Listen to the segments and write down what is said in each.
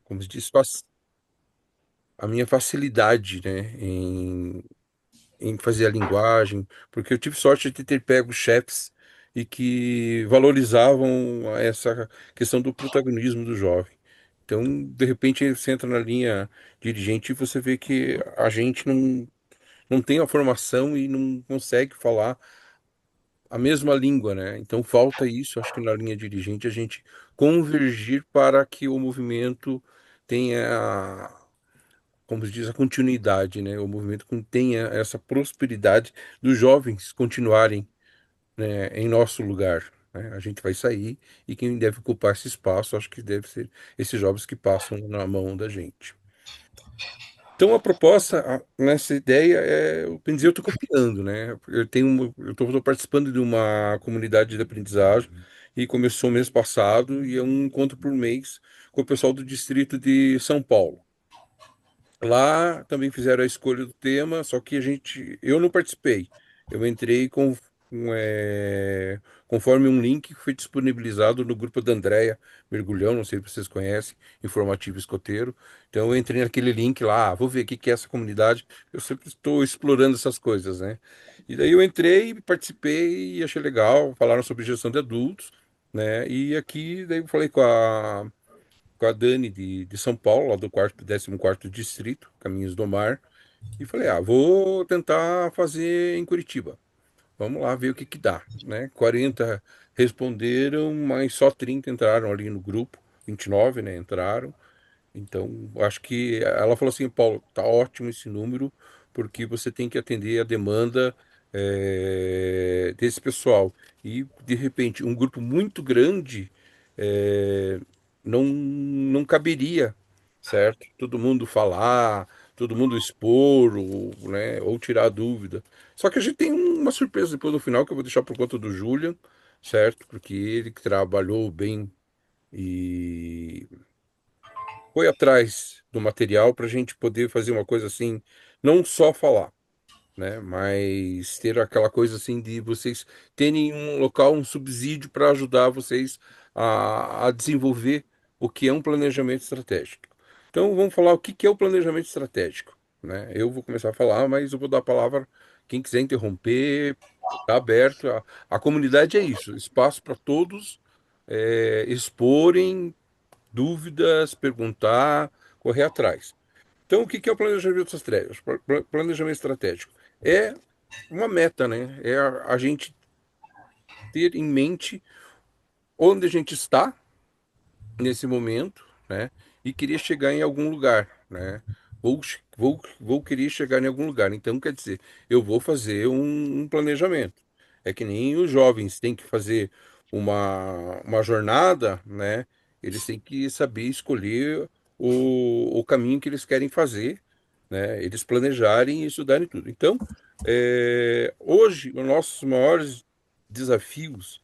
como se diz, a minha facilidade, né, em fazer a linguagem, porque eu tive sorte de ter pego chefes e que valorizavam essa questão do protagonismo do jovem. Então, de repente, você entra na linha dirigente e você vê que a gente não tem a formação e não consegue falar a mesma língua, né? Então, falta isso, acho que na linha dirigente, a gente convergir para que o movimento tenha, como se diz, a continuidade, né? O movimento tenha essa prosperidade dos jovens continuarem, né, em nosso lugar, né? A gente vai sair e quem deve ocupar esse espaço, acho que deve ser esses jovens que passam na mão da gente. Então, a proposta nessa ideia é, o bem dizer, eu estou copiando, né? Eu estou participando de uma comunidade de aprendizagem e começou mês passado e é um encontro por mês com o pessoal do distrito de São Paulo. Lá também fizeram a escolha do tema, só que eu não participei. Eu entrei conforme um link que foi disponibilizado no grupo da Andréia Mergulhão, não sei se vocês conhecem, Informativo Escoteiro. Então eu entrei naquele link lá, vou ver o que que é essa comunidade. Eu sempre estou explorando essas coisas, né? E daí eu entrei, participei e achei legal. Falaram sobre gestão de adultos, né? E aqui daí eu falei com a Dani de São Paulo, lá do 14º distrito, Caminhos do Mar, e falei, vou tentar fazer em Curitiba. Vamos lá ver o que que dá, né? 40 responderam, mas só 30 entraram ali no grupo, 29, né, entraram. Então, acho que ela falou assim, Paulo, tá ótimo esse número, porque você tem que atender a demanda desse pessoal. E, de repente, um grupo muito grande é, não caberia, certo? Todo mundo falar, todo mundo expor, ou tirar dúvida. Só que a gente tem uma surpresa depois no final, que eu vou deixar por conta do Julian, certo? Porque ele que trabalhou bem e foi atrás do material para a gente poder fazer uma coisa assim, não só falar, né? Mas ter aquela coisa assim de vocês terem um local, um subsídio para ajudar vocês a desenvolver o que é um planejamento estratégico. Então vamos falar o que que é o planejamento estratégico, né? Eu vou começar a falar, mas eu vou dar a palavra quem quiser interromper, está aberto. A comunidade é isso, espaço para todos exporem dúvidas, perguntar, correr atrás. Então, o que que é o planejamento estratégico? Planejamento estratégico é uma meta, né? É a gente ter em mente onde a gente está nesse momento, né? E querer chegar em algum lugar, né? Vou querer chegar em algum lugar. Então, quer dizer, eu vou fazer um planejamento. É que nem os jovens têm que fazer uma jornada, né? Eles têm que saber escolher o caminho que eles querem fazer, né? Eles planejarem e estudarem tudo. Então, hoje, os nossos maiores desafios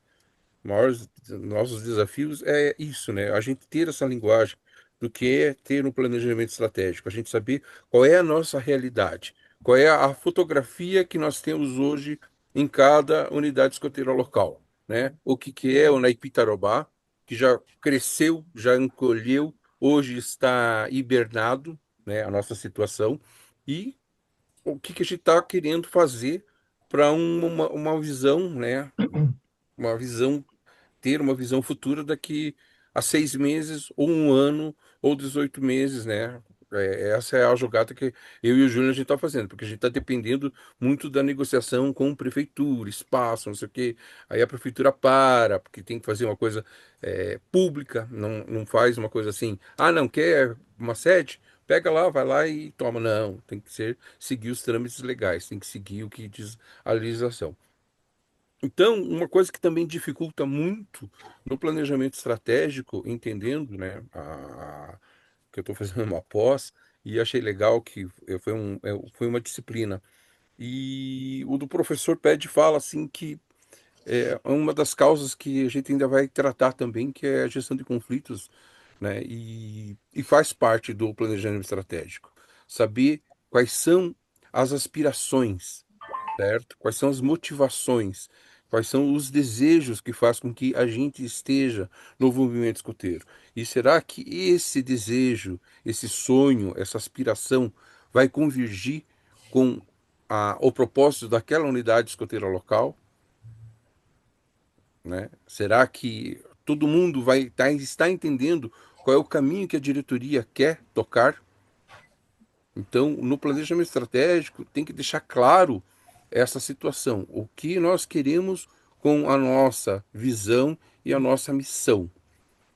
nossos desafios é isso, né? A gente ter essa linguagem do que é ter um planejamento estratégico, a gente saber qual é a nossa realidade, qual é a fotografia que nós temos hoje em cada unidade escoteira local, né? O que que é o Naipitarobá, que já cresceu, já encolheu, hoje está hibernado, né? A nossa situação e o que que a gente está querendo fazer para uma visão, né? Uma visão ter uma visão futura daqui a 6 meses, ou um ano, ou 18 meses, né? Essa é a jogada que eu e o Júnior a gente está fazendo, porque a gente está dependendo muito da negociação com prefeitura, espaço, não sei o quê. Aí a prefeitura para, porque tem que fazer uma coisa pública, não faz uma coisa assim, não quer uma sede? Pega lá, vai lá e toma. Não, tem que seguir os trâmites legais, tem que seguir o que diz a legislação. Então, uma coisa que também dificulta muito no planejamento estratégico, entendendo, né, que eu estou fazendo uma pós e achei legal que foi uma disciplina. E o do professor Pede fala assim que é uma das causas que a gente ainda vai tratar também, que é a gestão de conflitos, né, e faz parte do planejamento estratégico. Saber quais são as aspirações, certo? Quais são as motivações Quais são os desejos que faz com que a gente esteja no movimento escoteiro? E será que esse desejo, esse sonho, essa aspiração vai convergir com o propósito daquela unidade escoteira local, né? Será que todo mundo está entendendo qual é o caminho que a diretoria quer tocar? Então, no planejamento estratégico, tem que deixar claro essa situação, o que nós queremos com a nossa visão e a nossa missão.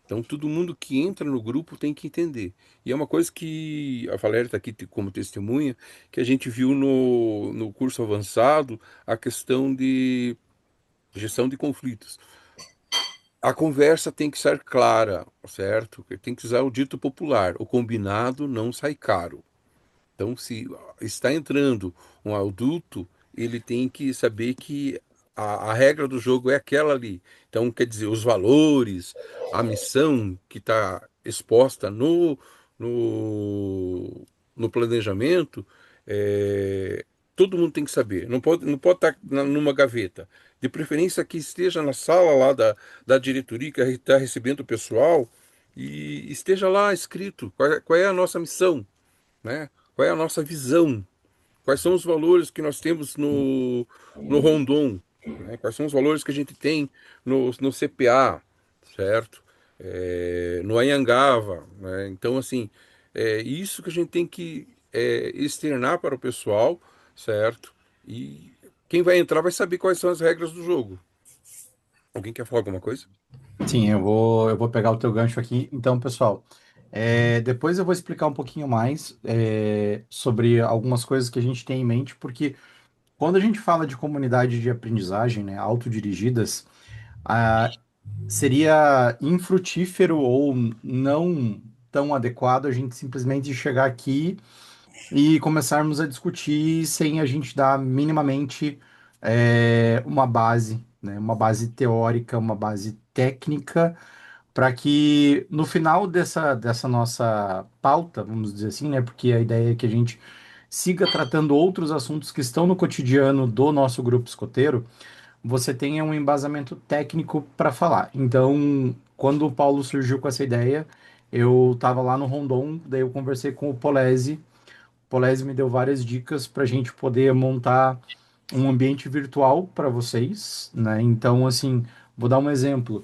Então, todo mundo que entra no grupo tem que entender. E é uma coisa que a Valéria está aqui como testemunha, que a gente viu no curso avançado, a questão de gestão de conflitos. A conversa tem que ser clara, certo? Tem que usar o dito popular: o combinado não sai caro. Então, se está entrando um adulto, ele tem que saber que a regra do jogo é aquela ali. Então, quer dizer, os valores, a missão que está exposta no, no planejamento, é, todo mundo tem que saber. Não pode estar numa gaveta. De preferência que esteja na sala lá da diretoria, que está recebendo o pessoal, e esteja lá escrito qual é a nossa missão, né? Qual é a nossa visão? Quais são os valores que nós temos no Rondon? Né? Quais são os valores que a gente tem no CPA, certo? No Anhangava, né? Então, assim, é isso que a gente tem que externar para o pessoal, certo? E quem vai entrar vai saber quais são as regras do jogo. Alguém quer falar alguma coisa? Sim, eu vou pegar o teu gancho aqui. Então, pessoal, depois eu vou explicar um pouquinho mais sobre algumas coisas que a gente tem em mente, porque quando a gente fala de comunidade de aprendizagem, né, autodirigidas, ah, seria infrutífero ou não tão adequado a gente simplesmente chegar aqui e começarmos a discutir sem a gente dar minimamente uma base, né, uma base teórica, uma base técnica para que no final dessa nossa pauta, vamos dizer assim, né? Porque a ideia é que a gente siga tratando outros assuntos que estão no cotidiano do nosso grupo escoteiro, você tenha um embasamento técnico para falar. Então, quando o Paulo surgiu com essa ideia, eu estava lá no Rondon, daí eu conversei com o Polese. O Polese me deu várias dicas para a gente poder montar um ambiente virtual para vocês, né? Então, assim, vou dar um exemplo.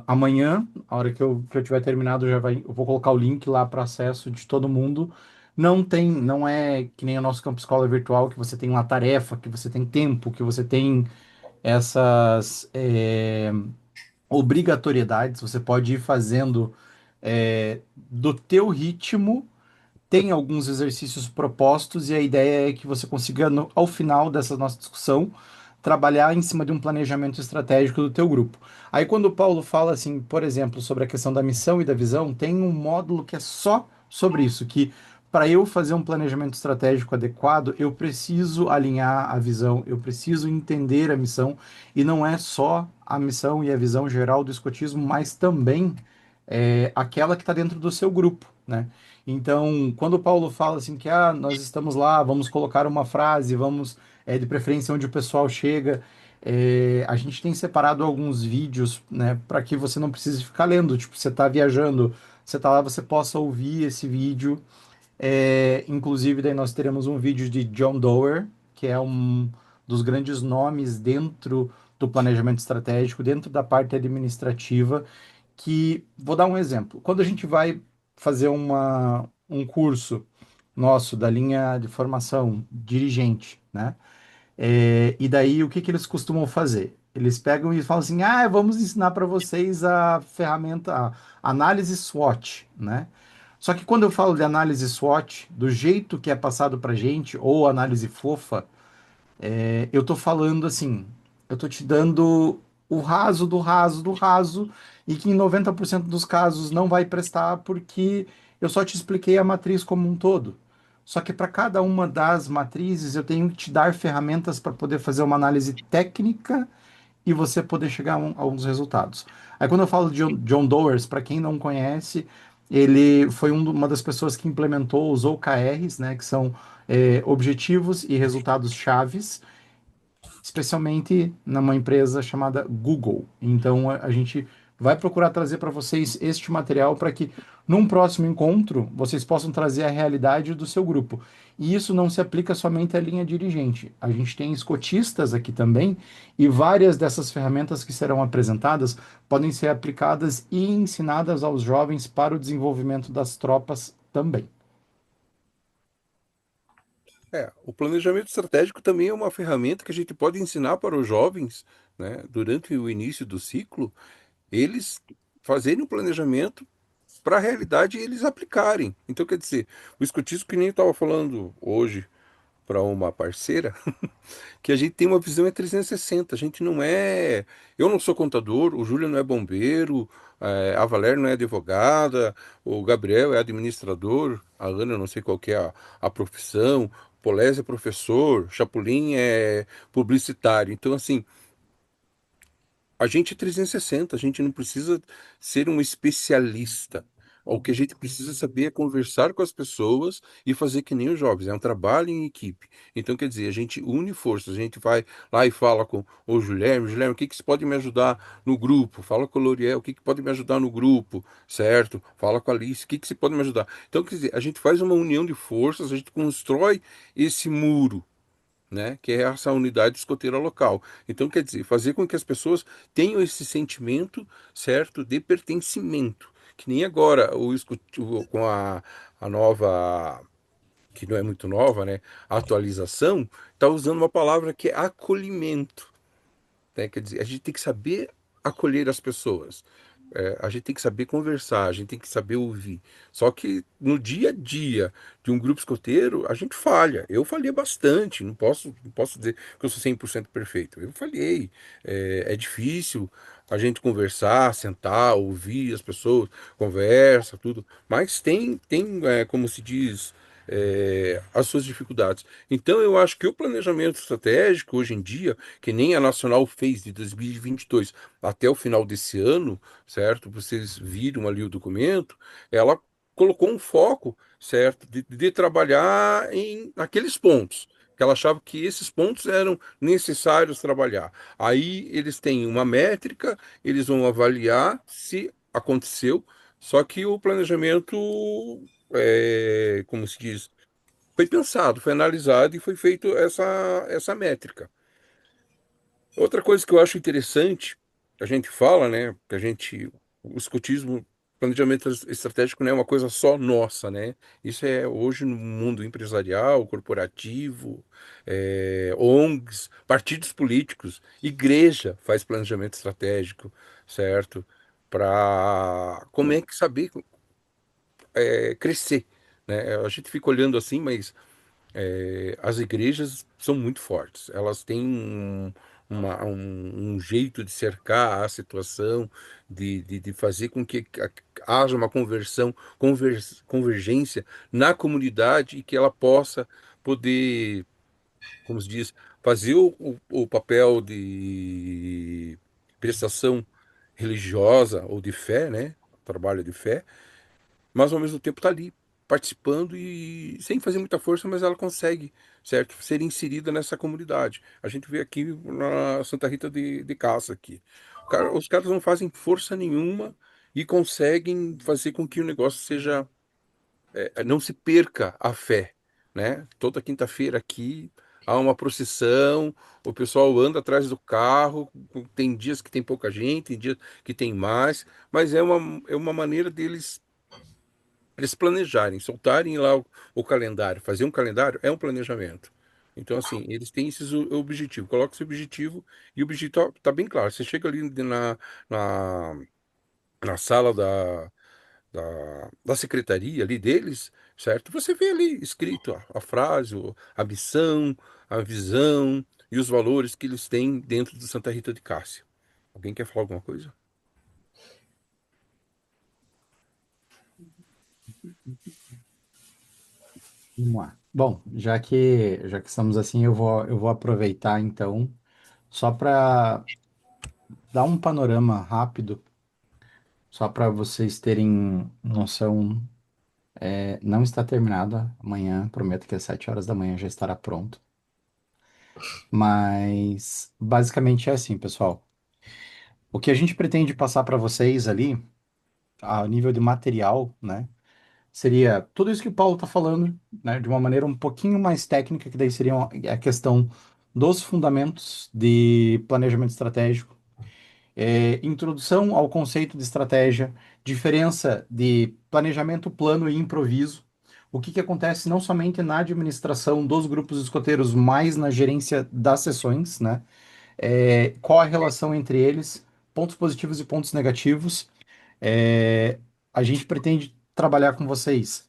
Amanhã, a hora que eu tiver terminado, eu vou colocar o link lá para acesso de todo mundo. Não é que nem o nosso campo escola virtual, que você tem uma tarefa, que você tem tempo, que você tem essas obrigatoriedades. Você pode ir fazendo do teu ritmo, tem alguns exercícios propostos e a ideia é que você consiga, ao final dessa nossa discussão, trabalhar em cima de um planejamento estratégico do teu grupo. Aí quando o Paulo fala assim, por exemplo, sobre a questão da missão e da visão, tem um módulo que é só sobre isso, que para eu fazer um planejamento estratégico adequado, eu preciso alinhar a visão, eu preciso entender a missão, e não é só a missão e a visão geral do escotismo, mas também aquela que está dentro do seu grupo, né? Então, quando o Paulo fala assim que nós estamos lá, vamos colocar uma frase, vamos, de preferência onde o pessoal chega, a gente tem separado alguns vídeos, né, para que você não precise ficar lendo. Tipo, você está viajando, você está lá, você possa ouvir esse vídeo. Inclusive, daí nós teremos um vídeo de John Doerr, que é um dos grandes nomes dentro do planejamento estratégico, dentro da parte administrativa, que, vou dar um exemplo. Quando a gente vai fazer um curso nosso da linha de formação dirigente, né? E daí o que que eles costumam fazer? Eles pegam e falam assim: vamos ensinar para vocês a ferramenta, a análise SWOT, né? Só que quando eu falo de análise SWOT, do jeito que é passado para gente, ou análise fofa, eu tô falando assim, eu tô te dando o raso do raso do raso, e que em 90% dos casos não vai prestar porque eu só te expliquei a matriz como um todo. Só que para cada uma das matrizes eu tenho que te dar ferramentas para poder fazer uma análise técnica e você poder chegar a uns resultados. Aí quando eu falo de John Doers, para quem não conhece, ele foi uma das pessoas que implementou os OKRs, né, que são Objetivos e Resultados Chaves, especialmente numa empresa chamada Google. Então a gente vai procurar trazer para vocês este material para que num próximo encontro vocês possam trazer a realidade do seu grupo. E isso não se aplica somente à linha dirigente. A gente tem escotistas aqui também, e várias dessas ferramentas que serão apresentadas podem ser aplicadas e ensinadas aos jovens para o desenvolvimento das tropas também. O planejamento estratégico também é uma ferramenta que a gente pode ensinar para os jovens, né, durante o início do ciclo, eles fazerem o planejamento para a realidade e eles aplicarem. Então, quer dizer, o escotismo que nem eu estava falando hoje para uma parceira, que a gente tem uma visão 360. A gente não é. Eu não sou contador, o Júlio não é bombeiro, a Valéria não é advogada, o Gabriel é administrador, a Ana eu não sei qual que é a profissão, o Polésio é professor, Chapolin é publicitário. Então, assim, a gente é 360, a gente não precisa ser um especialista. O que a gente precisa saber é conversar com as pessoas e fazer que nem os jovens. É um trabalho em equipe. Então, quer dizer, a gente une forças. A gente vai lá e fala com o Guilherme, Guilherme, o que que pode me ajudar no grupo? Fala com o Loriel, o que que pode me ajudar no grupo, certo? Fala com a Alice, o que que você pode me ajudar? Então, quer dizer, a gente faz uma união de forças, a gente constrói esse muro, né, que é essa unidade escoteira local. Então, quer dizer, fazer com que as pessoas tenham esse sentimento, certo, de pertencimento. Que nem agora com a nova, que não é muito nova, né, a atualização, está usando uma palavra que é acolhimento, né? Quer dizer, a gente tem que saber acolher as pessoas. A gente tem que saber conversar, a gente tem que saber ouvir. Só que no dia a dia de um grupo escoteiro, a gente falha. Eu falhei bastante, não posso dizer que eu sou 100% perfeito. Eu falhei. É difícil a gente conversar, sentar, ouvir as pessoas, conversa, tudo. Mas tem, como se diz, as suas dificuldades. Então, eu acho que o planejamento estratégico, hoje em dia, que nem a Nacional fez de 2022 até o final desse ano, certo? Vocês viram ali o documento, ela colocou um foco, certo, de trabalhar em aqueles pontos, que ela achava que esses pontos eram necessários trabalhar. Aí eles têm uma métrica, eles vão avaliar se aconteceu, só que o planejamento, como se diz, foi pensado, foi analisado e foi feito essa métrica. Outra coisa que eu acho interessante, a gente fala, né, que o escotismo, planejamento estratégico não é uma coisa só nossa, né? Isso é hoje no mundo empresarial, corporativo, ONGs, partidos políticos, igreja faz planejamento estratégico, certo? Para como é que saber crescer, né? A gente fica olhando assim, mas as igrejas são muito fortes. Elas têm um jeito de cercar a situação, de fazer com que haja uma convergência na comunidade e que ela possa poder, como se diz, fazer o papel de prestação religiosa ou de fé, né? Trabalho de fé, mas ao mesmo tempo está ali participando e sem fazer muita força, mas ela consegue, certo, ser inserida nessa comunidade. A gente vê aqui na Santa Rita de Cássia aqui. Os caras não fazem força nenhuma e conseguem fazer com que o negócio seja, não se perca a fé, né? Toda quinta-feira aqui há uma procissão, o pessoal anda atrás do carro, tem dias que tem pouca gente, tem dias que tem mais, mas é uma maneira deles eles planejarem, soltarem lá o calendário, fazer um calendário é um planejamento. Então, assim, eles têm esses objetivos. Coloca esse objetivo e o objetivo está bem claro. Você chega ali na, na sala da secretaria ali deles, certo? Você vê ali escrito a frase, a missão, a visão e os valores que eles têm dentro do Santa Rita de Cássia. Alguém quer falar alguma coisa? Vamos lá. Bom, já que estamos assim, eu vou aproveitar então, só para dar um panorama rápido, só para vocês terem noção. Não está terminado amanhã, prometo que às 7 horas da manhã já estará pronto. Mas basicamente é assim, pessoal. O que a gente pretende passar para vocês ali, a nível de material, né? Seria tudo isso que o Paulo está falando, né? De uma maneira um pouquinho mais técnica, que daí seria a questão dos fundamentos de planejamento estratégico, introdução ao conceito de estratégia, diferença de planejamento, plano e improviso. O que que acontece não somente na administração dos grupos escoteiros, mas na gerência das sessões, né? Qual a relação entre eles, pontos positivos e pontos negativos. É, a gente pretende trabalhar com vocês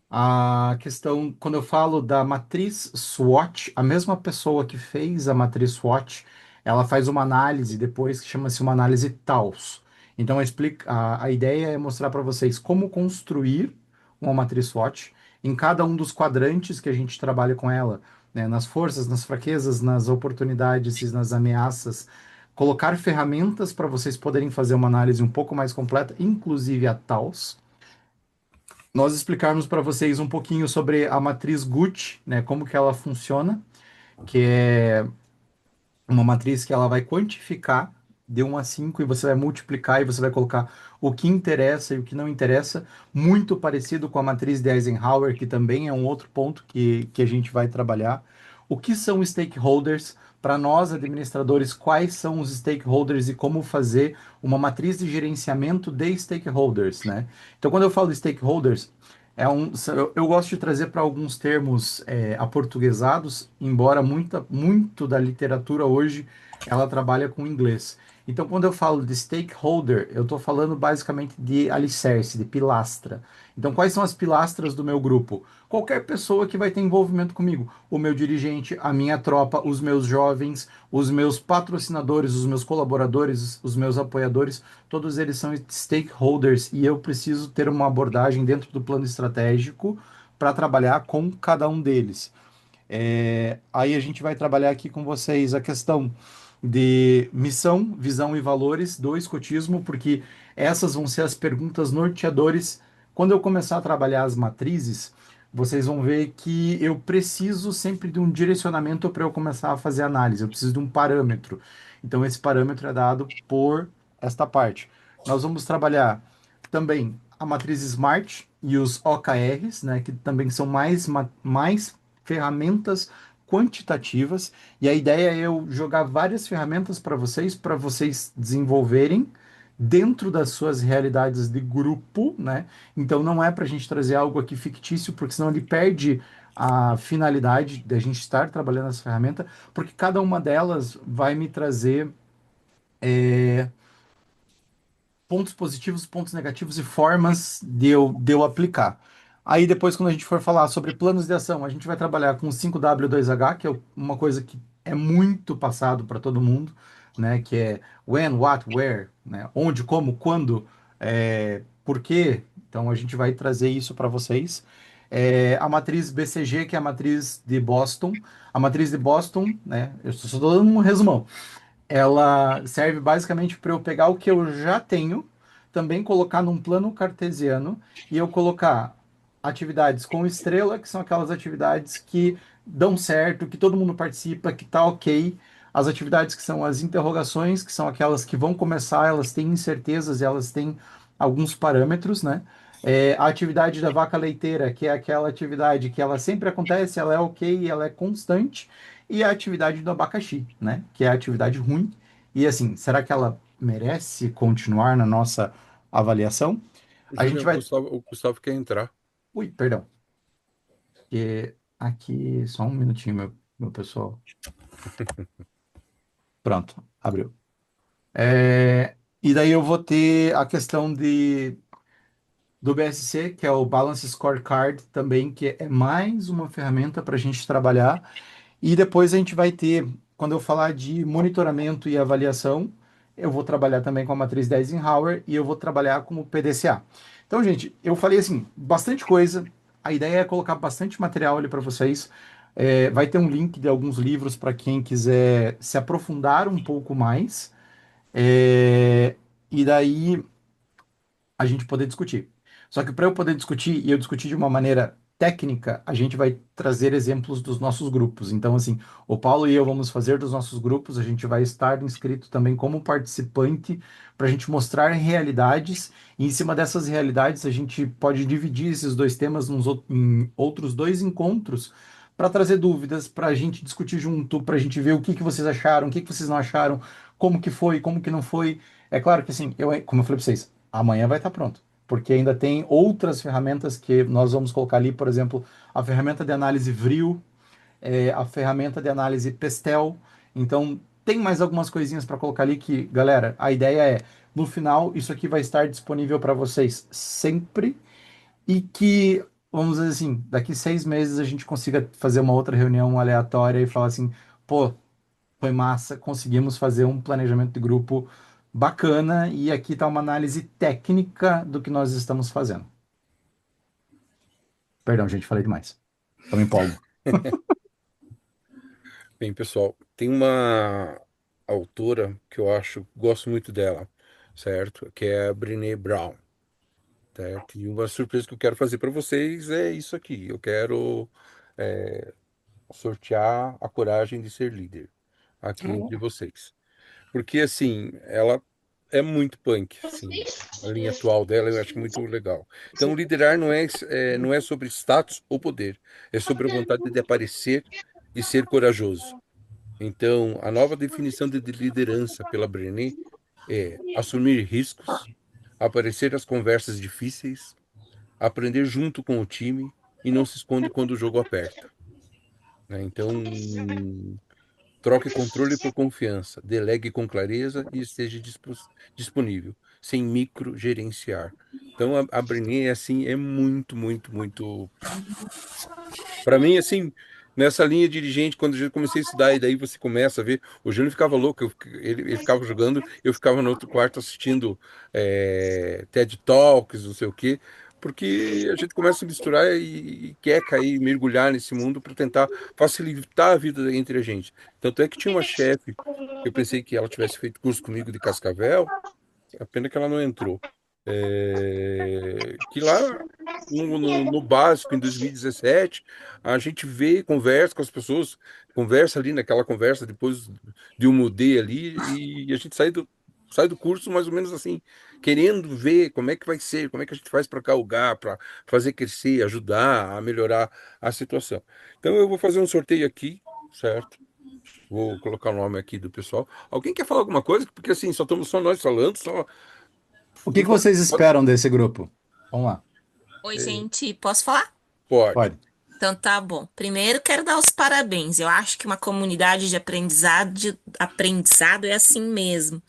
a questão, quando eu falo da matriz SWOT, a mesma pessoa que fez a matriz SWOT, ela faz uma análise depois que chama-se uma análise TAOS. Então, a ideia é mostrar para vocês como construir uma matriz SWOT em cada um dos quadrantes que a gente trabalha com ela, né? Nas forças, nas fraquezas, nas oportunidades e nas ameaças. Colocar ferramentas para vocês poderem fazer uma análise um pouco mais completa, inclusive a TAOS, nós explicarmos para vocês um pouquinho sobre a matriz Gucci, né, como que ela funciona, que é uma matriz que ela vai quantificar de 1 a 5 e você vai multiplicar e você vai colocar o que interessa e o que não interessa, muito parecido com a matriz de Eisenhower, que também é um outro ponto que a gente vai trabalhar. O que são stakeholders? Para nós, administradores, quais são os stakeholders e como fazer uma matriz de gerenciamento de stakeholders, né? Então, quando eu falo stakeholders, eu gosto de trazer para alguns termos aportuguesados, embora muito da literatura hoje ela trabalha com inglês. Então, quando eu falo de stakeholder, eu estou falando basicamente de alicerce, de pilastra. Então, quais são as pilastras do meu grupo? Qualquer pessoa que vai ter envolvimento comigo. O meu dirigente, a minha tropa, os meus jovens, os meus patrocinadores, os meus colaboradores, os meus apoiadores, todos eles são stakeholders e eu preciso ter uma abordagem dentro do plano estratégico para trabalhar com cada um deles. Aí a gente vai trabalhar aqui com vocês a questão de missão, visão e valores do escotismo, porque essas vão ser as perguntas norteadores. Quando eu começar a trabalhar as matrizes, vocês vão ver que eu preciso sempre de um direcionamento para eu começar a fazer análise. Eu preciso de um parâmetro. Então, esse parâmetro é dado por esta parte. Nós vamos trabalhar também a matriz SMART e os OKRs, né, que também são mais ferramentas quantitativas. E a ideia é eu jogar várias ferramentas para vocês desenvolverem dentro das suas realidades de grupo, né? Então não é para a gente trazer algo aqui fictício, porque senão ele perde a finalidade da gente estar trabalhando essa ferramenta, porque cada uma delas vai me trazer pontos positivos, pontos negativos e formas de eu aplicar. Aí depois, quando a gente for falar sobre planos de ação, a gente vai trabalhar com 5W2H, que é uma coisa que é muito passado para todo mundo, né? Que é when, what, where, né? Onde, como, quando, por quê. Então a gente vai trazer isso para vocês. A matriz BCG, que é a matriz de Boston. A matriz de Boston, né? Eu só estou dando um resumão. Ela serve basicamente para eu pegar o que eu já tenho, também colocar num plano cartesiano e eu colocar atividades com estrela, que são aquelas atividades que dão certo, que todo mundo participa, que tá ok. As atividades que são as interrogações, que são aquelas que vão começar, elas têm incertezas, elas têm alguns parâmetros, né? A atividade da vaca leiteira, que é aquela atividade que ela sempre acontece, ela é ok, ela é constante, e a atividade do abacaxi, né? Que é a atividade ruim. E assim, será que ela merece continuar na nossa avaliação? A gente Juliano, vai. O Gustavo quer entrar. Ui, perdão. Aqui, só um minutinho, meu pessoal. Pronto, abriu. E daí eu vou ter a questão do BSC, que é o Balance Scorecard também, que é mais uma ferramenta para a gente trabalhar. E depois a gente vai ter, quando eu falar de monitoramento e avaliação, eu vou trabalhar também com a matriz de Eisenhower e eu vou trabalhar como PDCA. Então, gente, eu falei assim, bastante coisa. A ideia é colocar bastante material ali para vocês. Vai ter um link de alguns livros para quem quiser se aprofundar um pouco mais. E daí a gente poder discutir. Só que para eu poder discutir e eu discutir de uma maneira técnica, a gente vai trazer exemplos dos nossos grupos. Então, assim, o Paulo e eu vamos fazer dos nossos grupos, a gente vai estar inscrito também como participante para a gente mostrar realidades, e em cima dessas realidades a gente pode dividir esses dois temas em outros dois encontros para trazer dúvidas, para a gente discutir junto, para a gente ver o que que vocês acharam, o que que vocês não acharam, como que foi, como que não foi. É claro que assim, como eu falei para vocês, amanhã vai estar pronto, porque ainda tem outras ferramentas que nós vamos colocar ali, por exemplo, a ferramenta de análise Vril, a ferramenta de análise Pestel. Então, tem mais algumas coisinhas para colocar ali que, galera, a ideia é, no final, isso aqui vai estar disponível para vocês sempre e que, vamos dizer assim, daqui 6 meses a gente consiga fazer uma outra reunião aleatória e falar assim, pô, foi massa, conseguimos fazer um planejamento de grupo bacana e aqui está uma análise técnica do que nós estamos fazendo. Perdão, gente, falei demais. Eu me empolgo. Bem, pessoal, tem uma autora que eu acho, gosto muito dela, certo? Que é a Brené Brown, certo? E uma surpresa que eu quero fazer para vocês é isso aqui. Eu quero é, sortear a coragem de ser líder aqui entre vocês. Porque, assim, ela é muito punk, assim, a linha atual dela eu acho muito legal. Então, liderar não é sobre status ou poder, é sobre a vontade de aparecer e ser corajoso. Então, a nova definição de liderança pela Brené é assumir riscos, aparecer nas conversas difíceis, aprender junto com o time e não se esconde quando o jogo aperta, né? Então, troque controle por confiança, delegue com clareza e esteja disponível, sem microgerenciar. Então, a Brené, assim, é muito, muito, muito. Para mim, assim, nessa linha dirigente, quando eu comecei a estudar, e daí você começa a ver, o Júnior ficava louco, ele ficava jogando, eu ficava no outro quarto assistindo TED Talks, não sei o quê, porque a gente começa a misturar e quer cair, mergulhar nesse mundo para tentar facilitar a vida entre a gente. Tanto é que tinha uma chefe, eu pensei que ela tivesse feito curso comigo de Cascavel, a pena que ela não entrou. Que lá no básico, em 2017, a gente vê, conversa com as pessoas, conversa ali naquela conversa depois de um mudei ali, e a gente sai do curso mais ou menos assim, querendo ver como é que vai ser, como é que a gente faz para galgar, para fazer crescer, ajudar a melhorar a situação. Então eu vou fazer um sorteio aqui, certo? Vou colocar o nome aqui do pessoal. Alguém quer falar alguma coisa? Porque assim, só estamos só nós falando, só. O que Por que favor, vocês esperam desse grupo? Vamos lá. Oi, é, gente, posso falar? pode. Pode. Então tá bom. Primeiro quero dar os parabéns. Eu acho que uma comunidade de aprendizado é assim mesmo.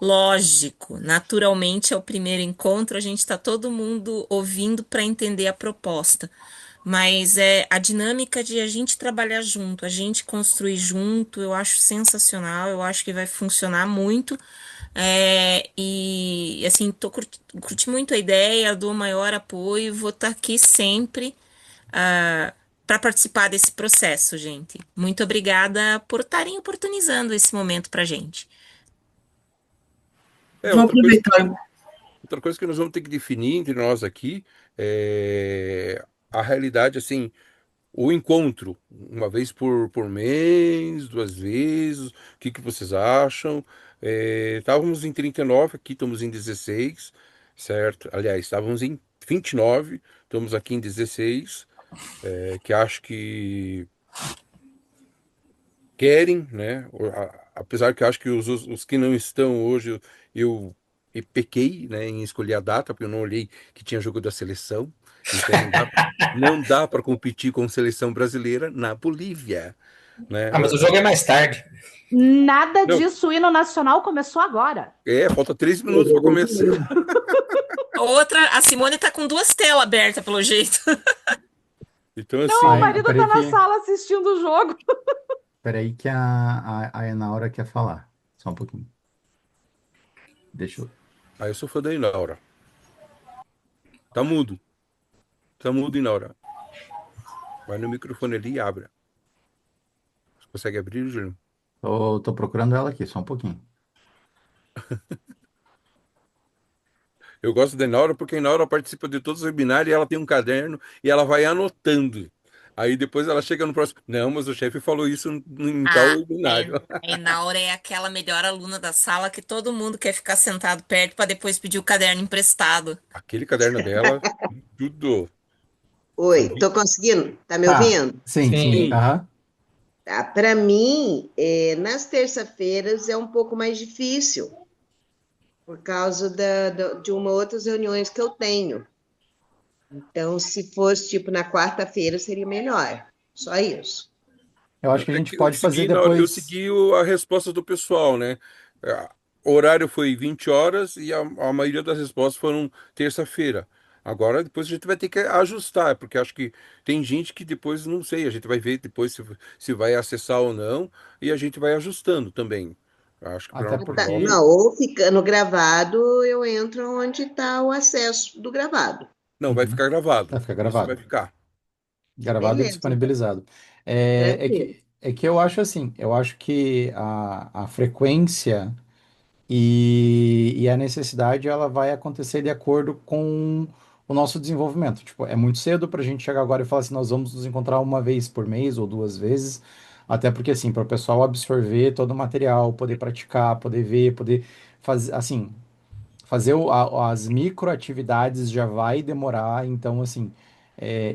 Lógico, naturalmente é o primeiro encontro, a gente está todo mundo ouvindo para entender a proposta. Mas é a dinâmica de a gente trabalhar junto, a gente construir junto, eu acho sensacional, eu acho que vai funcionar muito. E assim, curti muito a ideia, dou maior apoio, vou estar aqui sempre para participar desse processo, gente. Muito obrigada por estarem oportunizando esse momento para gente. É, Vou outra coisa que nós vamos ter que definir entre nós aqui é a realidade, assim, o encontro, uma vez por mês, 2 vezes, o que que vocês acham? Estávamos em 39, aqui estamos em 16, certo? Aliás, estávamos em 29, estamos aqui em 16, que acho que querem, né? Apesar que eu acho que os que não estão hoje, eu pequei, né, em escolher a data, porque eu não olhei que tinha jogo da seleção. Então não dá para competir com a seleção brasileira na Bolívia, né? Ah, mas o jogo é mais tarde. Nada Não, disso, o hino nacional começou agora. falta 3 minutos para começar. Outra, a Simone tá com duas telas abertas, pelo jeito. Então, Não, o assim, marido Peraí tá na que, sala assistindo o jogo. peraí que a Enaura quer falar. Só um pouquinho. Deixa eu... eu sou fã da Inaura. Tá mudo. Tá mudo, Inaura. Vai no microfone ali e abre. Você consegue abrir, Júlio? tô procurando ela aqui, só um pouquinho. Eu gosto da Inaura porque a Inaura participa de todos os webinários e ela tem um caderno e ela vai anotando. Aí depois ela chega no próximo. Não, mas o chefe falou isso em tal A, webinário. a Enaura é aquela melhor aluna da sala que todo mundo quer ficar sentado perto para depois pedir o caderno emprestado. Aquele caderno dela, tudo. São Oi, tô conseguindo? Tá me Tá, ouvindo? sim, sim. Sim. Aham. Tá, para mim, nas terça-feiras é um pouco mais difícil, por causa de uma outras reuniões que eu tenho. Então, se fosse tipo na quarta-feira, seria melhor. Só isso. Eu acho que a É gente que eu pode fazer segui, eu depois. segui a resposta do pessoal, né? O horário foi 20 horas e a maioria das respostas foram terça-feira. Agora, depois a gente vai ter que ajustar, porque acho que tem gente que depois, não sei, a gente vai ver depois se vai acessar ou não, e a gente vai ajustando também. Acho que para Até uma Tá, porque. prova. não, ou ficando gravado, eu entro onde está o acesso do gravado. Não, vai Uhum, ficar gravado. vai ficar Isso vai gravado. ficar. Gravado e Beleza, então, disponibilizado. É, é tranquilo. que, é que eu acho assim, eu acho que a frequência e a necessidade ela vai acontecer de acordo com o nosso desenvolvimento. Tipo, é muito cedo para a gente chegar agora e falar assim, nós vamos nos encontrar uma vez por mês ou duas vezes, até porque assim, para o pessoal absorver todo o material, poder praticar, poder ver, poder fazer, assim, fazer as microatividades já vai demorar, então assim,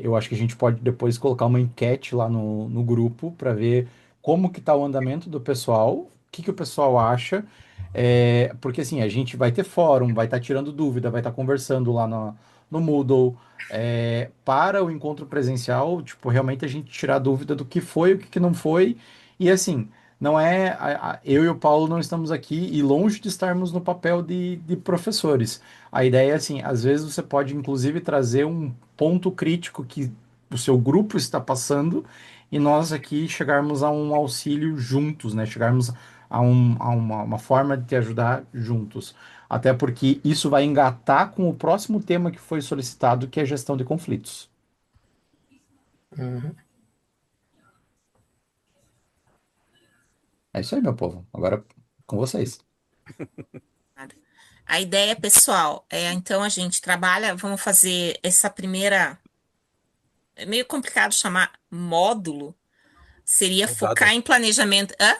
eu acho que a gente pode depois colocar uma enquete lá no grupo para ver como que tá o andamento do pessoal, o que que o pessoal acha, porque assim, a gente vai ter fórum, vai estar tirando dúvida, vai estar conversando lá no Moodle, para o encontro presencial, tipo, realmente a gente tirar dúvida do que foi, o que que não foi, e assim, não é, eu e o Paulo não estamos aqui e longe de estarmos no papel de professores. A ideia é assim, às vezes você pode inclusive trazer um ponto crítico que o seu grupo está passando e nós aqui chegarmos a um auxílio juntos, né? Chegarmos a uma forma de te ajudar juntos. Até porque isso vai engatar com o próximo tema que foi solicitado, que é gestão de conflitos. Uhum. É isso aí, meu povo. Agora com vocês. A ideia, pessoal, então a gente trabalha, vamos fazer essa primeira, é meio complicado chamar módulo, seria Rodada. focar em planejamento. Hã?